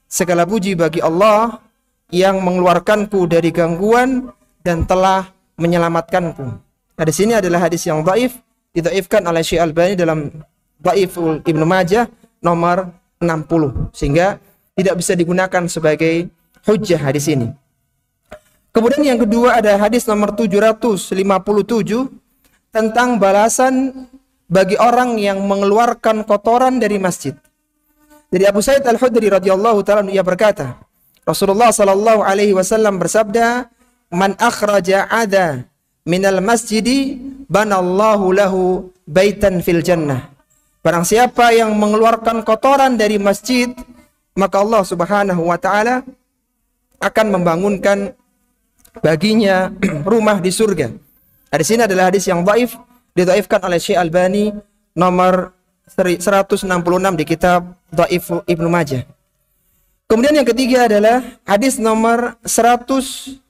"Segala puji bagi Allah yang mengeluarkanku dari gangguan dan telah menyelamatkanku." Hadis ini adalah hadis yang dhaif, didhaifkan oleh Syekh Albani dalam Dhaiful Ibnu Majah nomor 60, sehingga tidak bisa digunakan sebagai hujjah hadis ini. Kemudian yang kedua ada hadis nomor 757 tentang balasan bagi orang yang mengeluarkan kotoran dari masjid. Dari Abu Sa'id Al-Khudri radhiyallahu ta'ala ia berkata, Rasulullah sallallahu alaihi wasallam bersabda, "Man akhraja adha minal masjidi banallahu lahu baitan fil jannah." Barang siapa yang mengeluarkan kotoran dari masjid, maka Allah Subhanahu wa taala akan membangunkan baginya rumah di surga. Hadis ini adalah hadis yang dhaif, didhaifkan oleh Syekh Albani nomor 166 di kitab Dhaif Ibnu Majah. Kemudian yang ketiga adalah hadis nomor 100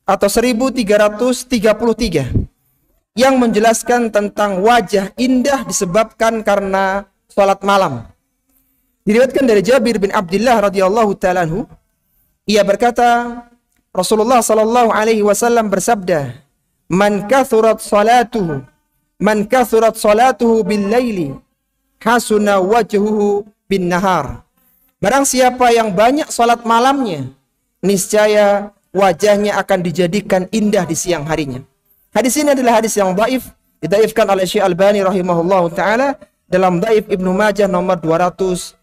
atau 1333 yang menjelaskan tentang wajah indah disebabkan karena salat malam. Diriwayatkan dari Jabir bin Abdullah radhiyallahu ta'ala anhu, ia berkata, Rasulullah sallallahu alaihi wasallam bersabda, "Man kathurat salatuhu bil laili hasuna wajhuhu bin nahar." Barang siapa yang banyak salat malamnya, niscaya wajahnya akan dijadikan indah di siang harinya. Hadis ini adalah hadis yang dhaif, didhaifkan oleh Syekh Albani rahimahullahu taala dalam Dhaif Ibnu Majah nomor 280.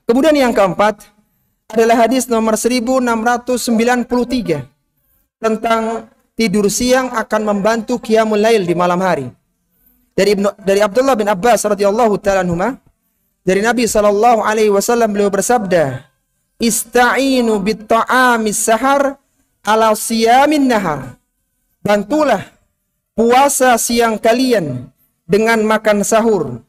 Kemudian yang keempat adalah hadis nomor 1693 tentang tidur siang akan membantu qiyamul lail di malam hari. Dari Abdullah bin Abbas radhiyallahu taala anhuma, dari Nabi sallallahu alaihi wasallam beliau bersabda, "Ista'inu bit ta'amis sahar ala siyamin nahar." Bantulah puasa siang kalian dengan makan sahur,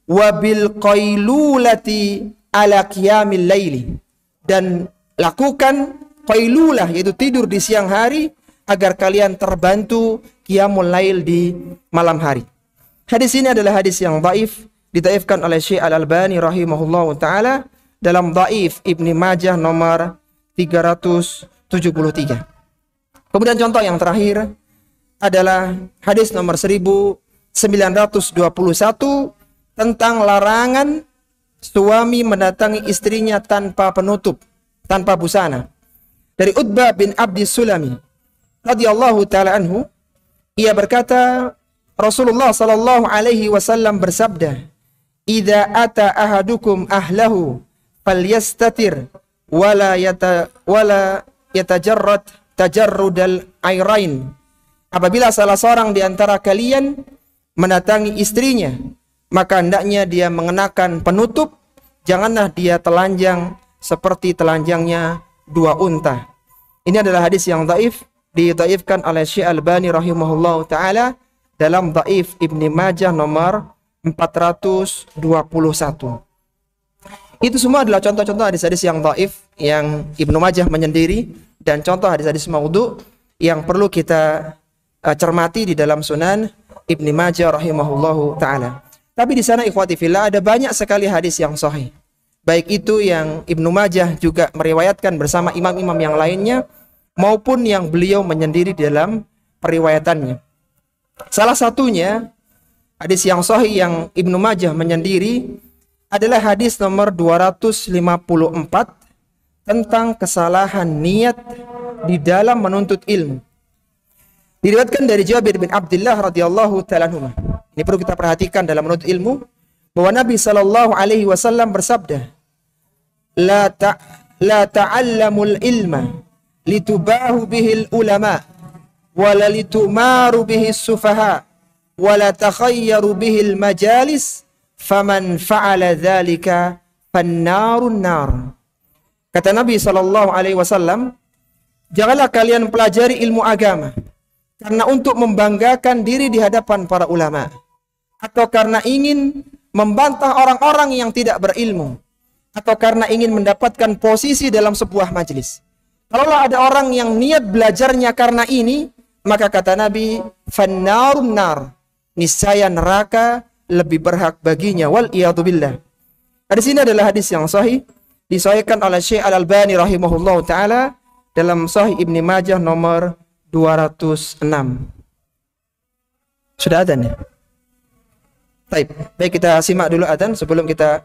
wabil qailulati ala qiyamil laili, dan lakukan qailulah yaitu tidur di siang hari agar kalian terbantu qiyamul lail di malam hari. Hadis ini adalah hadis yang dhaif, didhaifkan oleh Syekh Al-Albani rahimahullahu taala dalam Dhaif Ibnu Majah nomor 373. Kemudian contoh yang terakhir adalah hadis nomor 1921 tentang larangan suami mendatangi istrinya tanpa penutup, tanpa busana. Dari Utbah bin Abdi Sulami radhiyallahu taala anhu, ia berkata, Rasulullah sallallahu alaihi wasallam bersabda, "Idza ata ahadukum ahlahu falyastatir wala yatajarrad tajarrudal airain." Apabila salah seorang di antara kalian mendatangi istrinya, maka hendaknya dia mengenakan penutup, janganlah dia telanjang seperti telanjangnya dua unta. Ini adalah hadis yang dhaif, didhaifkan oleh Syekh Albani rahimahullahu taala dalam Dhaif Ibnu Majah nomor 421. Itu semua adalah contoh-contoh hadis-hadis yang dhaif yang Ibnu Majah menyendiri dan contoh hadis-hadis maudhu yang perlu kita cermati di dalam Sunan Ibnu Majah rahimahullahu taala. Tapi di sana ikhwati fillah ada banyak sekali hadis yang sahih. Baik itu yang Ibnu Majah juga meriwayatkan bersama imam-imam yang lainnya maupun yang beliau menyendiri dalam periwayatannya. Salah satunya hadis yang sahih yang Ibnu Majah menyendiri adalah hadis nomor 254 tentang kesalahan niat di dalam menuntut ilmu. Diriwayatkan dari Jabir bin Abdullah radhiyallahu ta'ala anhu. Ini perlu kita perhatikan dalam menuntut ilmu, bahwa Nabi sallallahu alaihi wasallam bersabda, la ta'allamul ilma litubahu bihil ulama wala litumaru bihis sufaha wala takhayyaru bihil majalis faman fa'ala dzalika fannarun nar. Kata Nabi sallallahu alaihi wasallam, janganlah kalian pelajari ilmu agama karena untuk membanggakan diri di hadapan para ulama, atau karena ingin membantah orang-orang yang tidak berilmu, atau karena ingin mendapatkan posisi dalam sebuah majelis. Kalaulah ada orang yang niat belajarnya karena ini, maka kata Nabi, fannarun nar, niscaya neraka lebih berhak baginya, wal iyadu billah. Hadis ini adalah hadis yang sahih, disahihkan oleh Syekh Al-Albani rahimahullah ta'ala dalam Sahih Ibnu Majah nomor 206. Sudah adzan ya? Baik, kita simak dulu adzan sebelum kita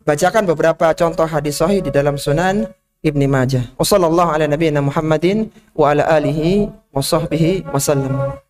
bacakan beberapa contoh hadis sahih di dalam Sunan Ibnu Majah. Wassallallahu ala nabiyina Muhammadin wa ala alihi wa sahbihi wasallam.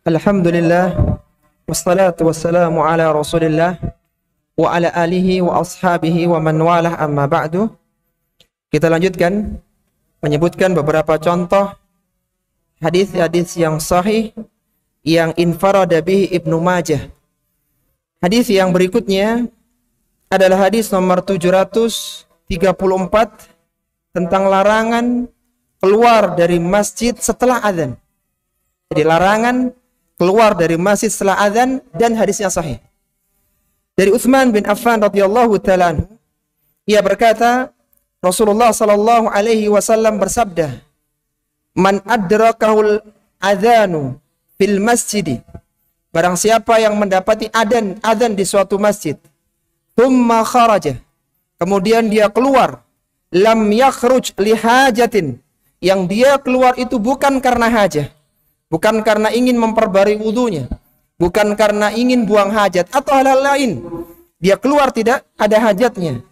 Alhamdulillah, wassalatu wassalamu ala Rasulillah wa ala alihi wa ashabihi wa man walah, amma ba'du. Kita lanjutkan menyebutkan beberapa contoh hadis-hadis yang sahih yang infarada bihi Ibnu Majah. Hadis yang berikutnya adalah hadis nomor 734 tentang larangan keluar dari masjid setelah azan. Jadi larangan keluar dari masjid setelah azan, dan hadisnya sahih. Dari Utsman bin Affan radhiyallahu ta'ala anhu, ia berkata, Rasulullah sallallahu alaihi wasallam bersabda, "Man adrakahul adzanu fil masjid." Barang siapa yang mendapati adzan di suatu masjid, thumma kharaja, kemudian dia keluar, lam yakhruj li hajatin, yang dia keluar itu bukan karena hajah, bukan karena ingin memperbarui wudunya, bukan karena ingin buang hajat atau hal-hal lain. Dia keluar tidak ada hajatnya.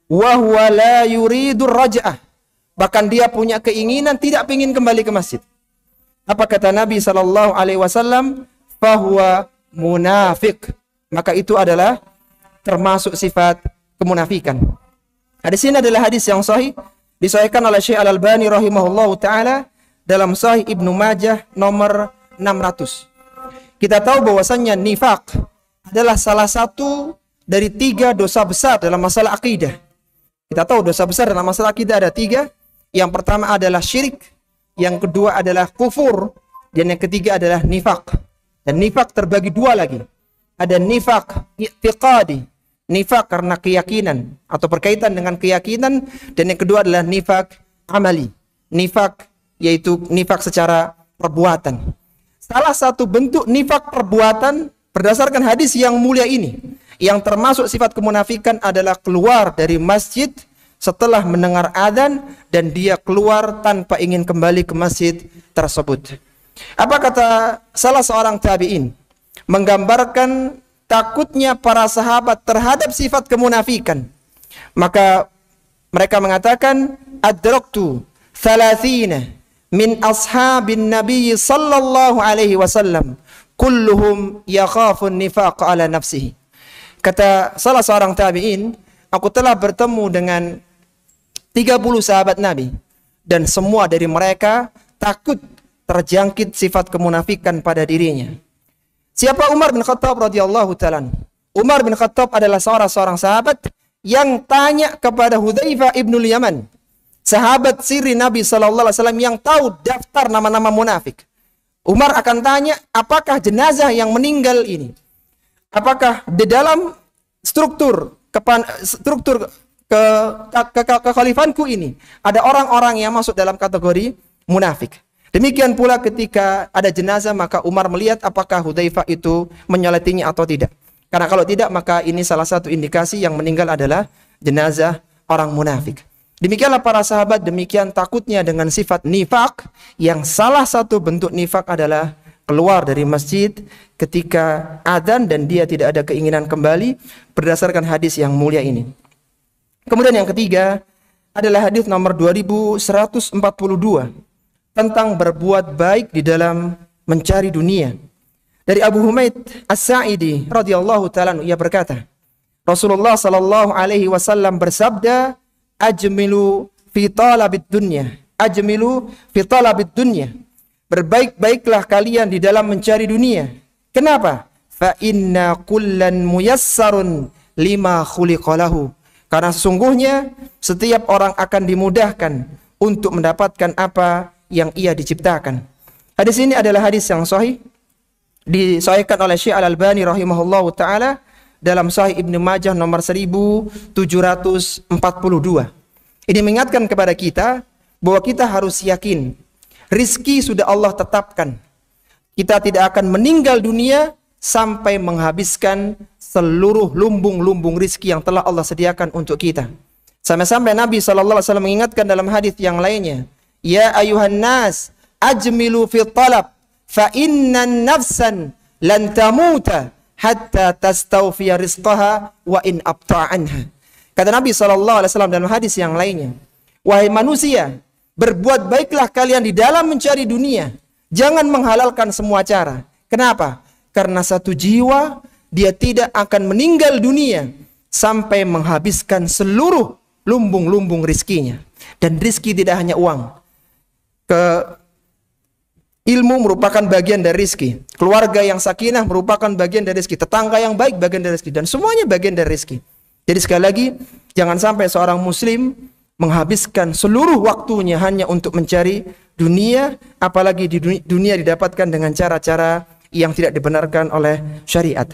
Wa huwa la yuridur raj'ah. Bahkan dia punya keinginan tidak ingin kembali ke masjid. Apa kata Nabi sallallahu alaihi wasallam? Fahuwa munafiq. Maka itu adalah termasuk sifat kemunafikan. Hadis ini adalah hadis yang sahih, disahihkan oleh Syekh Al-Albani rahimahullahu taala dalam Sahih Ibnu Majah nomor 600. Kita tahu bahwasannya nifaq adalah salah satu dari 3 dosa besar dalam masalah akidah. Kita tahu dosa besar dalam masalah akidah ada 3. Yang pertama adalah syirik, yang kedua adalah kufur, dan yang ketiga adalah nifaq. Dan nifaq terbagi 2 lagi. Ada nifaq i'tiqadi, nifaq karena keyakinan atau berkaitan dengan keyakinan, dan yang kedua adalah nifaq amali, nifaq yaitu nifak secara perbuatan. Salah satu bentuk nifak perbuatan berdasarkan hadis yang mulia ini, yang termasuk sifat kemunafikan adalah keluar dari masjid setelah mendengar adzan dan dia keluar tanpa ingin kembali ke masjid tersebut. Apa kata salah seorang tabi'in menggambarkan takutnya para sahabat terhadap sifat kemunafikan? Maka mereka mengatakan, adraktu 30 min ashabin Nabi sallallahu alaihi wasallam kulluhum yakhafun nifaq ala nafsihi. Kata salah seorang tabi'in, aku telah bertemu dengan 30 sahabat Nabi dan semua dari mereka takut terjangkit sifat kemunafikan pada dirinya. Siapa Umar bin Khattab radhiyallahu ta'ala? Umar bin Khattab adalah seorang sahabat yang tanya kepada Hudzaifah ibnul Yaman, sahabat siri Nabi sallallahu alaihi wasallam yang tahu daftar nama-nama munafik. Umar akan tanya, apakah jenazah yang meninggal ini, apakah di dalam struktur kekhalifanku ini ada orang-orang yang masuk dalam kategori munafik. Demikian pula ketika ada jenazah, maka Umar melihat apakah Hudzaifah itu menyolatinya atau tidak. Karena kalau tidak, maka ini salah satu indikasi yang meninggal adalah jenazah orang munafik. Demikianlah para sahabat, demikian takutnya dengan sifat nifak, yang salah satu bentuk nifak adalah keluar dari masjid ketika adzan dan dia tidak ada keinginan kembali, berdasarkan hadis yang mulia ini. Kemudian yang ketiga adalah hadis nomor 2142 tentang berbuat baik di dalam mencari dunia. Dari Abu Humaid As-Sa'idi radhiyallahu ta'ala, ia berkata, Rasulullah sallallahu alaihi wasallam bersabda, ajmilu fi talabid dunya, ajmilu fi talabid dunya, berbaik-baiklah kalian di dalam mencari dunia. Kenapa? Fa inna kullan muyassarun lima khuliqalahu, karena sesungguhnya setiap orang akan dimudahkan untuk mendapatkan apa yang ia diciptakan. Hadis ini adalah hadis yang sahih, disahihkan oleh Syekh Al-Albani rahimahullahu taala dalam Sahih Ibnu Majah nomor 1742. Ini mengingatkan kepada kita bahwa kita harus yakin rizki sudah Allah tetapkan. Kita tidak akan meninggal dunia sampai menghabiskan seluruh lumbung-lumbung rizki yang telah Allah sediakan untuk kita. Sampai-sampai Nabi SAW mengingatkan dalam hadis yang lainnya, ya ayuhan nas ajmilu fi talab fa innan nafsan lan tamuta hatta tastawfiya rizqaha wa in abta'anha. Kata Nabi SAW dalam hadis yang lainnya, wahai manusia, berbuat baiklah kalian di dalam mencari dunia. Jangan menghalalkan semua cara. Kenapa? Karena satu jiwa, dia tidak akan meninggal dunia sampai menghabiskan seluruh lumbung-lumbung rizkinya. Dan rizki tidak hanya uang. Ilmu merupakan bagian dari rizki. Keluarga yang sakinah merupakan bagian dari rizki. Tetangga yang baik bagian dari rizki. Dan semuanya bagian dari rizki. Jadi sekali lagi, jangan sampai seorang muslim menghabiskan seluruh waktunya hanya untuk mencari dunia. Apalagi di dunia didapatkan dengan cara-cara yang tidak dibenarkan oleh syariat.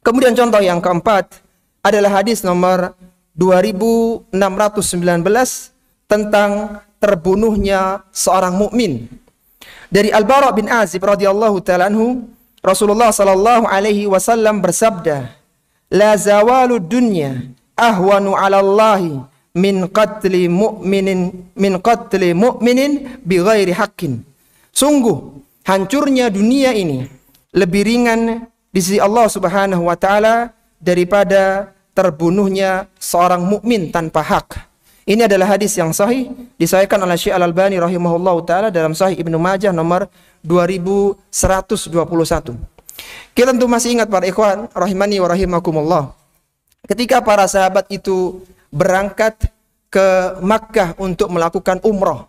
Kemudian contoh yang keempat adalah hadis nomor 2619 tentang terbunuhnya seorang mukmin. Dari Al-Bara bin Azib radhiyallahu ta'ala anhu, Rasulullah sallallahu alaihi wasallam bersabda, "La zawalu dunya ahwanu 'ala Allahi min qatli mu'minin bighairi haqqin." Sungguh hancurnya dunia ini lebih ringan di sisi Allah Subhanahu wa taala daripada terbunuhnya seorang mukmin tanpa hak. Ini adalah hadis yang sahih, disahihkan oleh Syekh Al-Albani rahimahullahu taala dalam Sahih Ibnu Majah nomor 2121. Kita tentu masih ingat para ikhwan rahimani wa rahimakumullah. Ketika para sahabat itu berangkat ke Makkah untuk melakukan umrah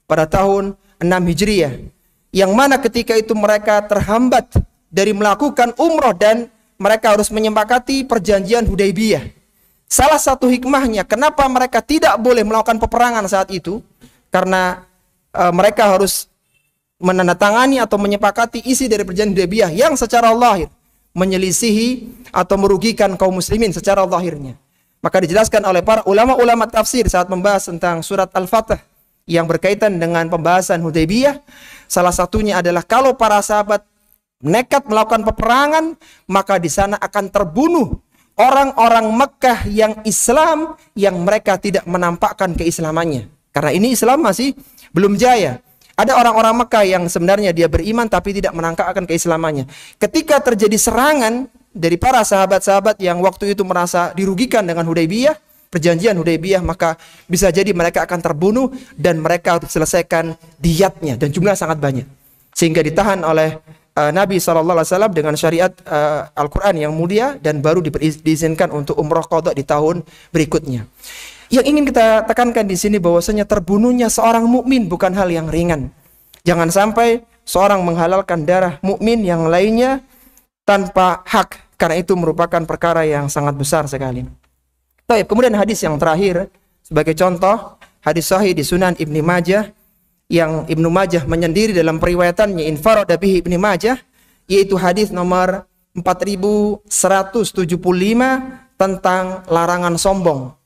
pada tahun 6 Hijriah, yang mana ketika itu mereka terhambat dari melakukan umrah dan mereka harus menyepakati perjanjian Hudaybiyah. Salah satu hikmahnya kenapa mereka tidak boleh melakukan peperangan saat itu, karena mereka harus menandatangani atau menyepakati isi dari perjanjian Hudaybiyah yang secara zahir menyelisihi atau merugikan kaum muslimin secara zahirnya. Maka dijelaskan oleh para ulama-ulama tafsir saat membahas tentang surat Al-Fatah yang berkaitan dengan pembahasan Hudaybiyah, salah satunya adalah kalau para sahabat nekat melakukan peperangan, maka di sana akan terbunuh orang-orang Mekah yang Islam yang mereka tidak menampakkan keislamannya. Karena ini Islam masih belum jaya. Ada orang-orang Mekah yang sebenarnya dia beriman tapi tidak menampakkan keislamannya. Ketika terjadi serangan dari para sahabat-sahabat yang waktu itu merasa dirugikan dengan Hudaybiyah, perjanjian Hudaybiyah, maka bisa jadi mereka akan terbunuh dan mereka harus selesaikan diyatnya dan jumlah sangat banyak. Sehingga ditahan oleh Nabi SAW dengan syariat Al-Quran yang mulia dan baru diizinkan untuk umrah qadha di tahun berikutnya. Yang ingin kita tekankan di sini bahwasanya terbunuhnya seorang mukmin bukan hal yang ringan. Jangan sampai seorang menghalalkan darah mukmin yang lainnya tanpa hak, karena itu merupakan perkara yang sangat besar sekali. Baik, kemudian hadis yang terakhir sebagai contoh, hadis sahih di Sunan Ibnu Majah yang Ibnu Majah menyendiri dalam periwayatannya infarada bihi Ibnu Majah, yaitu hadis nomor 4175 tentang larangan sombong.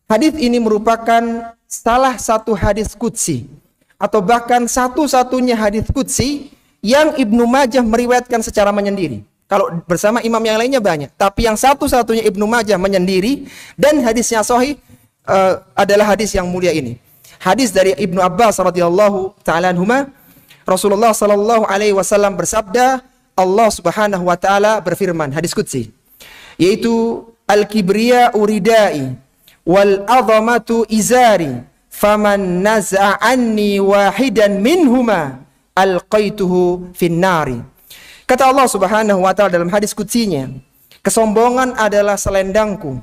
Hadis ini merupakan salah satu hadis qudsi atau bahkan satu-satunya hadis qudsi yang Ibnu Majah meriwayatkan secara menyendiri. Kalau bersama imam yang lainnya banyak, tapi yang satu-satunya Ibnu Majah menyendiri dan hadisnya sahih adalah hadis yang mulia ini. Hadis dari Ibnu Abbas radhiyallahu ta'ala anhuma, Rasulullah sallallahu alaihi wasallam bersabda, Allah Subhanahu wa taala berfirman, hadis qudsi, yaitu al-kibriya uridai wal azamatu izari faman naz'a anni wahidan minhuma alqaituhu finnari. Kata Allah Subhanahu wa taala dalam hadis qudsinya, kesombongan adalah selendangku,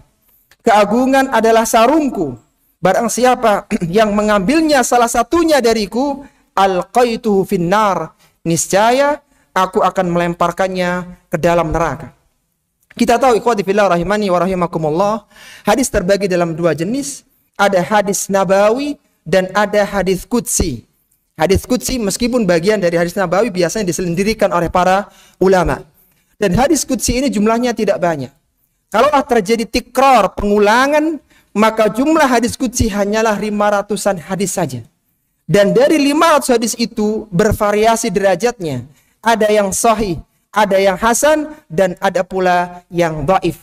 keagungan adalah sarungku. Barang siapa yang mengambilnya salah satunya dariku, alqaituhu finnar, niscaya aku akan melemparkannya ke dalam neraka. Kita tahu ikhwati fillah rahimani wa rahimakumullah, hadis terbagi dalam dua jenis, ada hadis nabawi dan ada hadis qudsi. Hadis qudsi meskipun bagian dari hadis nabawi biasanya diselendirikan oleh para ulama. Dan hadis qudsi ini jumlahnya tidak banyak. Kalau terjadi tikrar, pengulangan, maka jumlah hadis qudsi hanyalah 500-an hadis saja. Dan dari 500 hadis itu bervariasi derajatnya. Ada yang sahih, ada yang hasan, dan ada pula yang dhaif.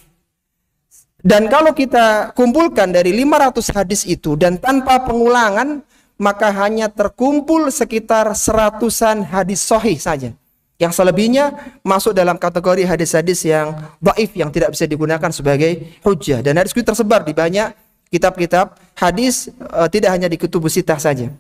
Dan kalau kita kumpulkan dari 500 hadis itu dan tanpa pengulangan, maka hanya terkumpul sekitar 100-an hadis sahih saja. Yang selebihnya masuk dalam kategori hadis-hadis yang dhaif, yang tidak bisa digunakan sebagai hujjah. Dan hadis itu tersebar di banyak kitab-kitab hadis, tidak hanya di kutubus sittah saja.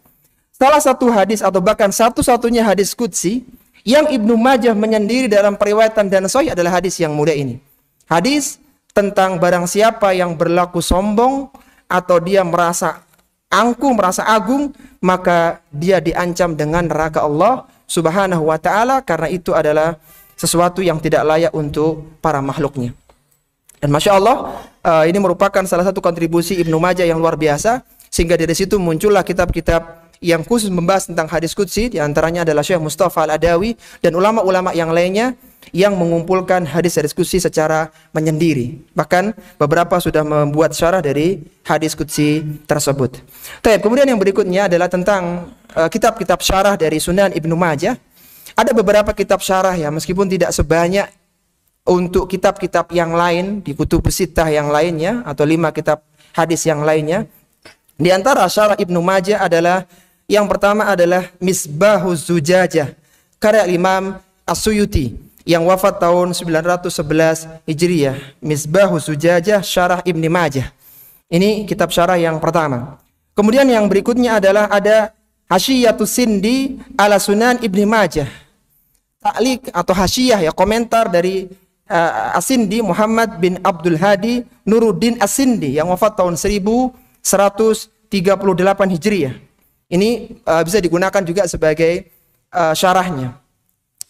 Salah satu hadis atau bahkan satu-satunya hadis qudsi yang Ibnu Majah menyendiri dalam periwayatan dan sahih adalah hadis yang mulia ini. Hadis tentang barang siapa yang berlaku sombong atau dia merasa angkuh, merasa agung, maka dia diancam dengan neraka Allah Subhanahu wa ta'ala, karena itu adalah sesuatu yang tidak layak untuk para makhluknya. Dan Masya Allah, ini merupakan salah satu kontribusi Ibnu Majah yang luar biasa, sehingga dari situ muncullah kitab-kitab yang khusus membahas tentang hadis qudsi. Di antaranya adalah Syekh Mustafa Al-Adawi dan ulama-ulama yang lainnya yang mengumpulkan hadis-hadis qudsi secara menyendiri. Bahkan beberapa sudah membuat syarah dari hadis qudsi tersebut. Kemudian yang berikutnya adalah tentang kitab-kitab syarah dari Sunan Ibnu Majah. Ada beberapa kitab syarah ya, meskipun tidak sebanyak untuk kitab-kitab yang lain di kutubus sittah yang lainnya atau 5 kitab hadis yang lainnya. Di antara syarah Ibnu Majah adalah yang pertama adalah Misbahuz Zujajah karya Imam As-Suyuti yang wafat tahun 911 Hijriyah. Misbahuz Zujajah syarah Ibnu Majah. Ini kitab syarah yang pertama. Kemudian yang berikutnya adalah ada Hasyiyatus Sindi ala Sunan Ibnu Majah. Ta'liq atau hasyiyah ya, komentar dari As-Sindi Muhammad bin Abdul Hadi Nuruddin As-Sindi yang wafat tahun 1138 Hijriyah. Ini bisa digunakan juga sebagai syarahnya.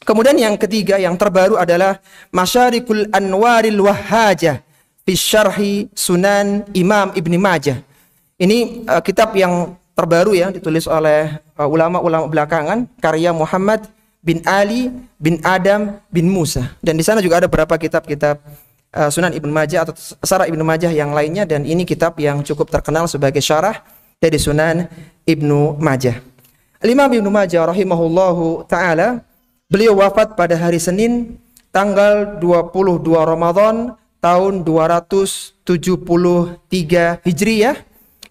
Kemudian yang ketiga yang terbaru adalah Masyarikul Anwaril Wahhajah fi Syarhi Sunan Imam Ibnu Majah. Ini kitab yang terbaru ya, ditulis oleh ulama-ulama belakangan, karya Muhammad bin Ali bin Adam bin Musa. Dan di sana juga ada beberapa kitab-kitab Sunan Ibnu Majah atau Syarah Ibnu Majah yang lainnya, dan ini kitab yang cukup terkenal sebagai syarah dari Sunan Ibnu Majah. Imam Ibnu Majah rahimahullahu taala, beliau wafat pada hari Senin tanggal 22 Ramadan tahun 273 Hijriyah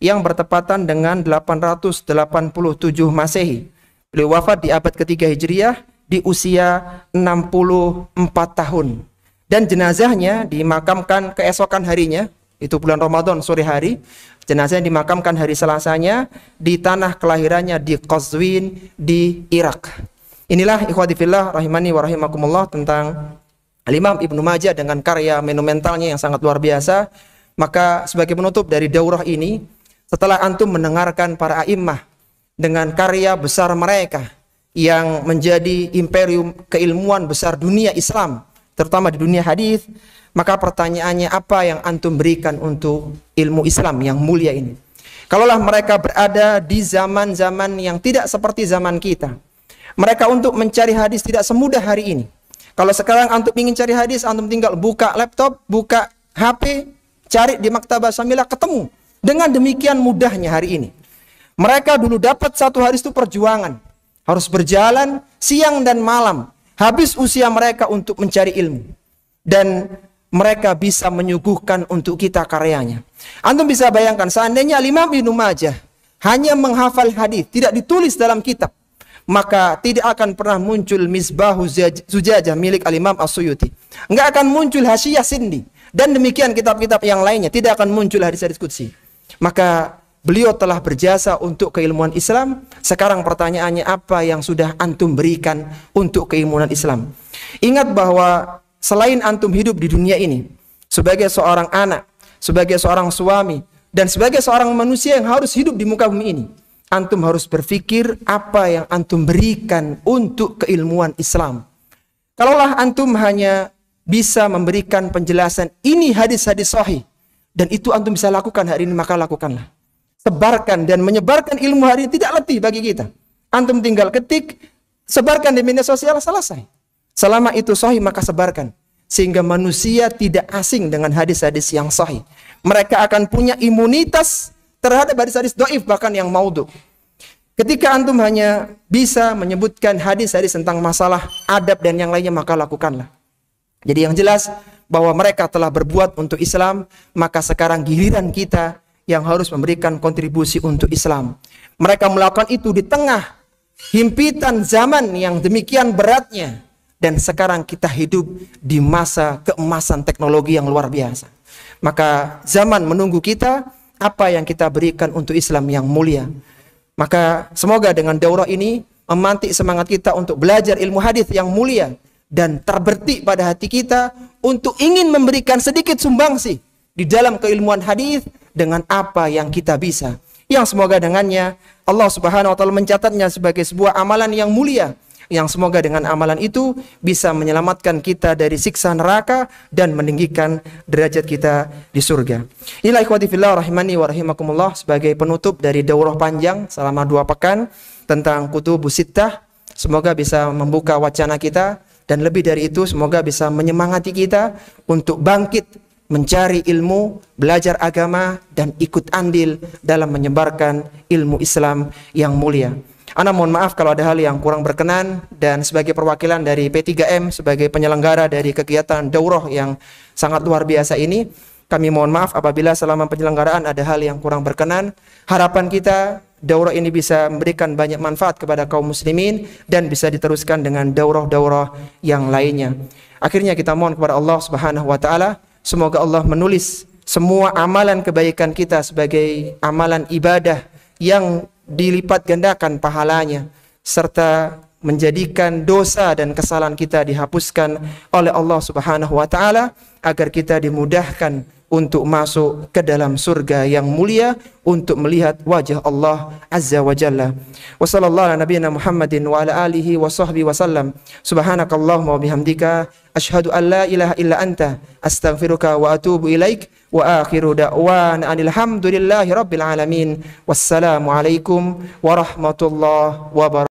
yang bertepatan dengan 887 Masehi. Beliau wafat di abad ketiga Hijriyah di usia 64 tahun. Dan jenazahnya dimakamkan keesokan harinya, itu bulan Ramadan sore hari. Jenazahnya dimakamkan hari Selasanya di tanah kelahirannya di Qazwin di Irak. Inilah ikhwati fillah rahimani wa rahimakumullah tentang Imam Ibnu Majah dengan karya monumentalnya yang sangat luar biasa. Maka sebagai penutup dari daurah ini, setelah antum mendengarkan para a'immah dengan karya besar mereka yang menjadi imperium keilmuan besar dunia Islam, terutama di dunia hadis, maka pertanyaannya, apa yang antum berikan untuk ilmu Islam yang mulia ini? Kalaulah mereka berada di zaman-zaman yang tidak seperti zaman kita, mereka untuk mencari hadis tidak semudah hari ini. Kalau sekarang antum ingin cari hadis, antum tinggal buka laptop, buka HP, cari di Maktabah Syamilah, ketemu. Dengan demikian mudahnya hari ini. Mereka dulu dapat satu hadis itu perjuangan. Harus berjalan siang dan malam. Habis usia mereka untuk mencari ilmu. Dan mereka bisa menyuguhkan untuk kita karyanya. Antum bisa bayangkan, seandainya Imam Ibnu Majah hanya menghafal hadis, tidak ditulis dalam kitab, maka tidak akan pernah muncul Misbahuz Zujajah milik Al-Imam As-Suyuti. Enggak akan muncul Hasyiyah Sindi. Dan demikian kitab-kitab yang lainnya, tidak akan muncul hadis-hadis qudsi. Maka beliau telah berjasa untuk keilmuan Islam. Sekarang pertanyaannya, apa yang sudah antum berikan untuk keilmuan Islam? Ingat bahwa selain antum hidup di dunia ini sebagai seorang anak, sebagai seorang suami, dan sebagai seorang manusia yang harus hidup di muka bumi ini, antum harus berpikir apa yang antum berikan untuk keilmuan Islam. Kalaulah antum hanya bisa memberikan penjelasan ini hadis-hadis sahih, dan itu antum bisa lakukan hari ini, maka lakukanlah. Sebarkan dan menyebarkan ilmu hari ini tidak letih bagi kita. Antum tinggal ketik, sebarkan di media sosial, selesai. Selama itu sahih, maka sebarkan. Sehingga manusia tidak asing dengan hadis-hadis yang sahih. Mereka akan punya imunitas terhadap hadis-hadis dhaif, bahkan yang maudhu. Ketika antum hanya bisa menyebutkan hadis-hadis tentang masalah adab dan yang lainnya, maka lakukanlah. Jadi yang jelas bahwa mereka telah berbuat untuk Islam, maka sekarang giliran kita yang harus memberikan kontribusi untuk Islam. Mereka melakukan itu di tengah himpitan zaman yang demikian beratnya. dan sekarang kita hidup di masa keemasan teknologi yang luar biasa. Maka zaman menunggu kita, apa yang kita berikan untuk Islam yang mulia. Maka semoga dengan daurah ini memantik semangat kita untuk belajar ilmu hadis yang mulia dan terbertik pada hati kita untuk ingin memberikan sedikit sumbangsi di dalam keilmuan hadis dengan apa yang kita bisa. Yang semoga dengannya Allah Subhanahu wa taala mencatatnya sebagai sebuah amalan yang mulia, yang semoga dengan amalan itu bisa menyelamatkan kita dari siksa neraka dan meninggikan derajat kita di surga. Inilah ikhwati fillah rahimani wa rahimakumullah, sebagai penutup dari daurah panjang selama 2 pekan tentang Kutubus Sittah. Semoga bisa membuka wacana kita, dan lebih dari itu semoga bisa menyemangati kita untuk bangkit mencari ilmu, belajar agama, dan ikut andil dalam menyebarkan ilmu Islam yang mulia. Ana mohon maaf kalau ada hal yang kurang berkenan, dan sebagai perwakilan dari P3M sebagai penyelenggara dari kegiatan daurah yang sangat luar biasa ini, kami mohon maaf apabila selama penyelenggaraan ada hal yang kurang berkenan. Harapan kita daurah ini bisa memberikan banyak manfaat kepada kaum muslimin dan bisa diteruskan dengan daurah-daurah yang lainnya. Akhirnya kita mohon kepada Allah Subhanahu wa taala, semoga Allah menulis semua amalan kebaikan kita sebagai amalan ibadah yang dilipat gandakan pahalanya, serta menjadikan dosa dan kesalahan kita dihapuskan oleh Allah Subhanahu wa taala, agar kita dimudahkan untuk masuk ke dalam surga yang mulia, untuk melihat wajah Allah Azza wa Jalla. Wa sallallahu ala nabiyyina Muhammadin wa ala alihi wa sahbihi wa sallam. Subhanakallahumma wa bihamdika asyhadu an la ilaha illa anta astaghfiruka wa atubu ilaik. Wa akhiru da'wana anil hamdulillahi rabbil alamin. Wassalamu alaikum warahmatullahi wabarakatuh.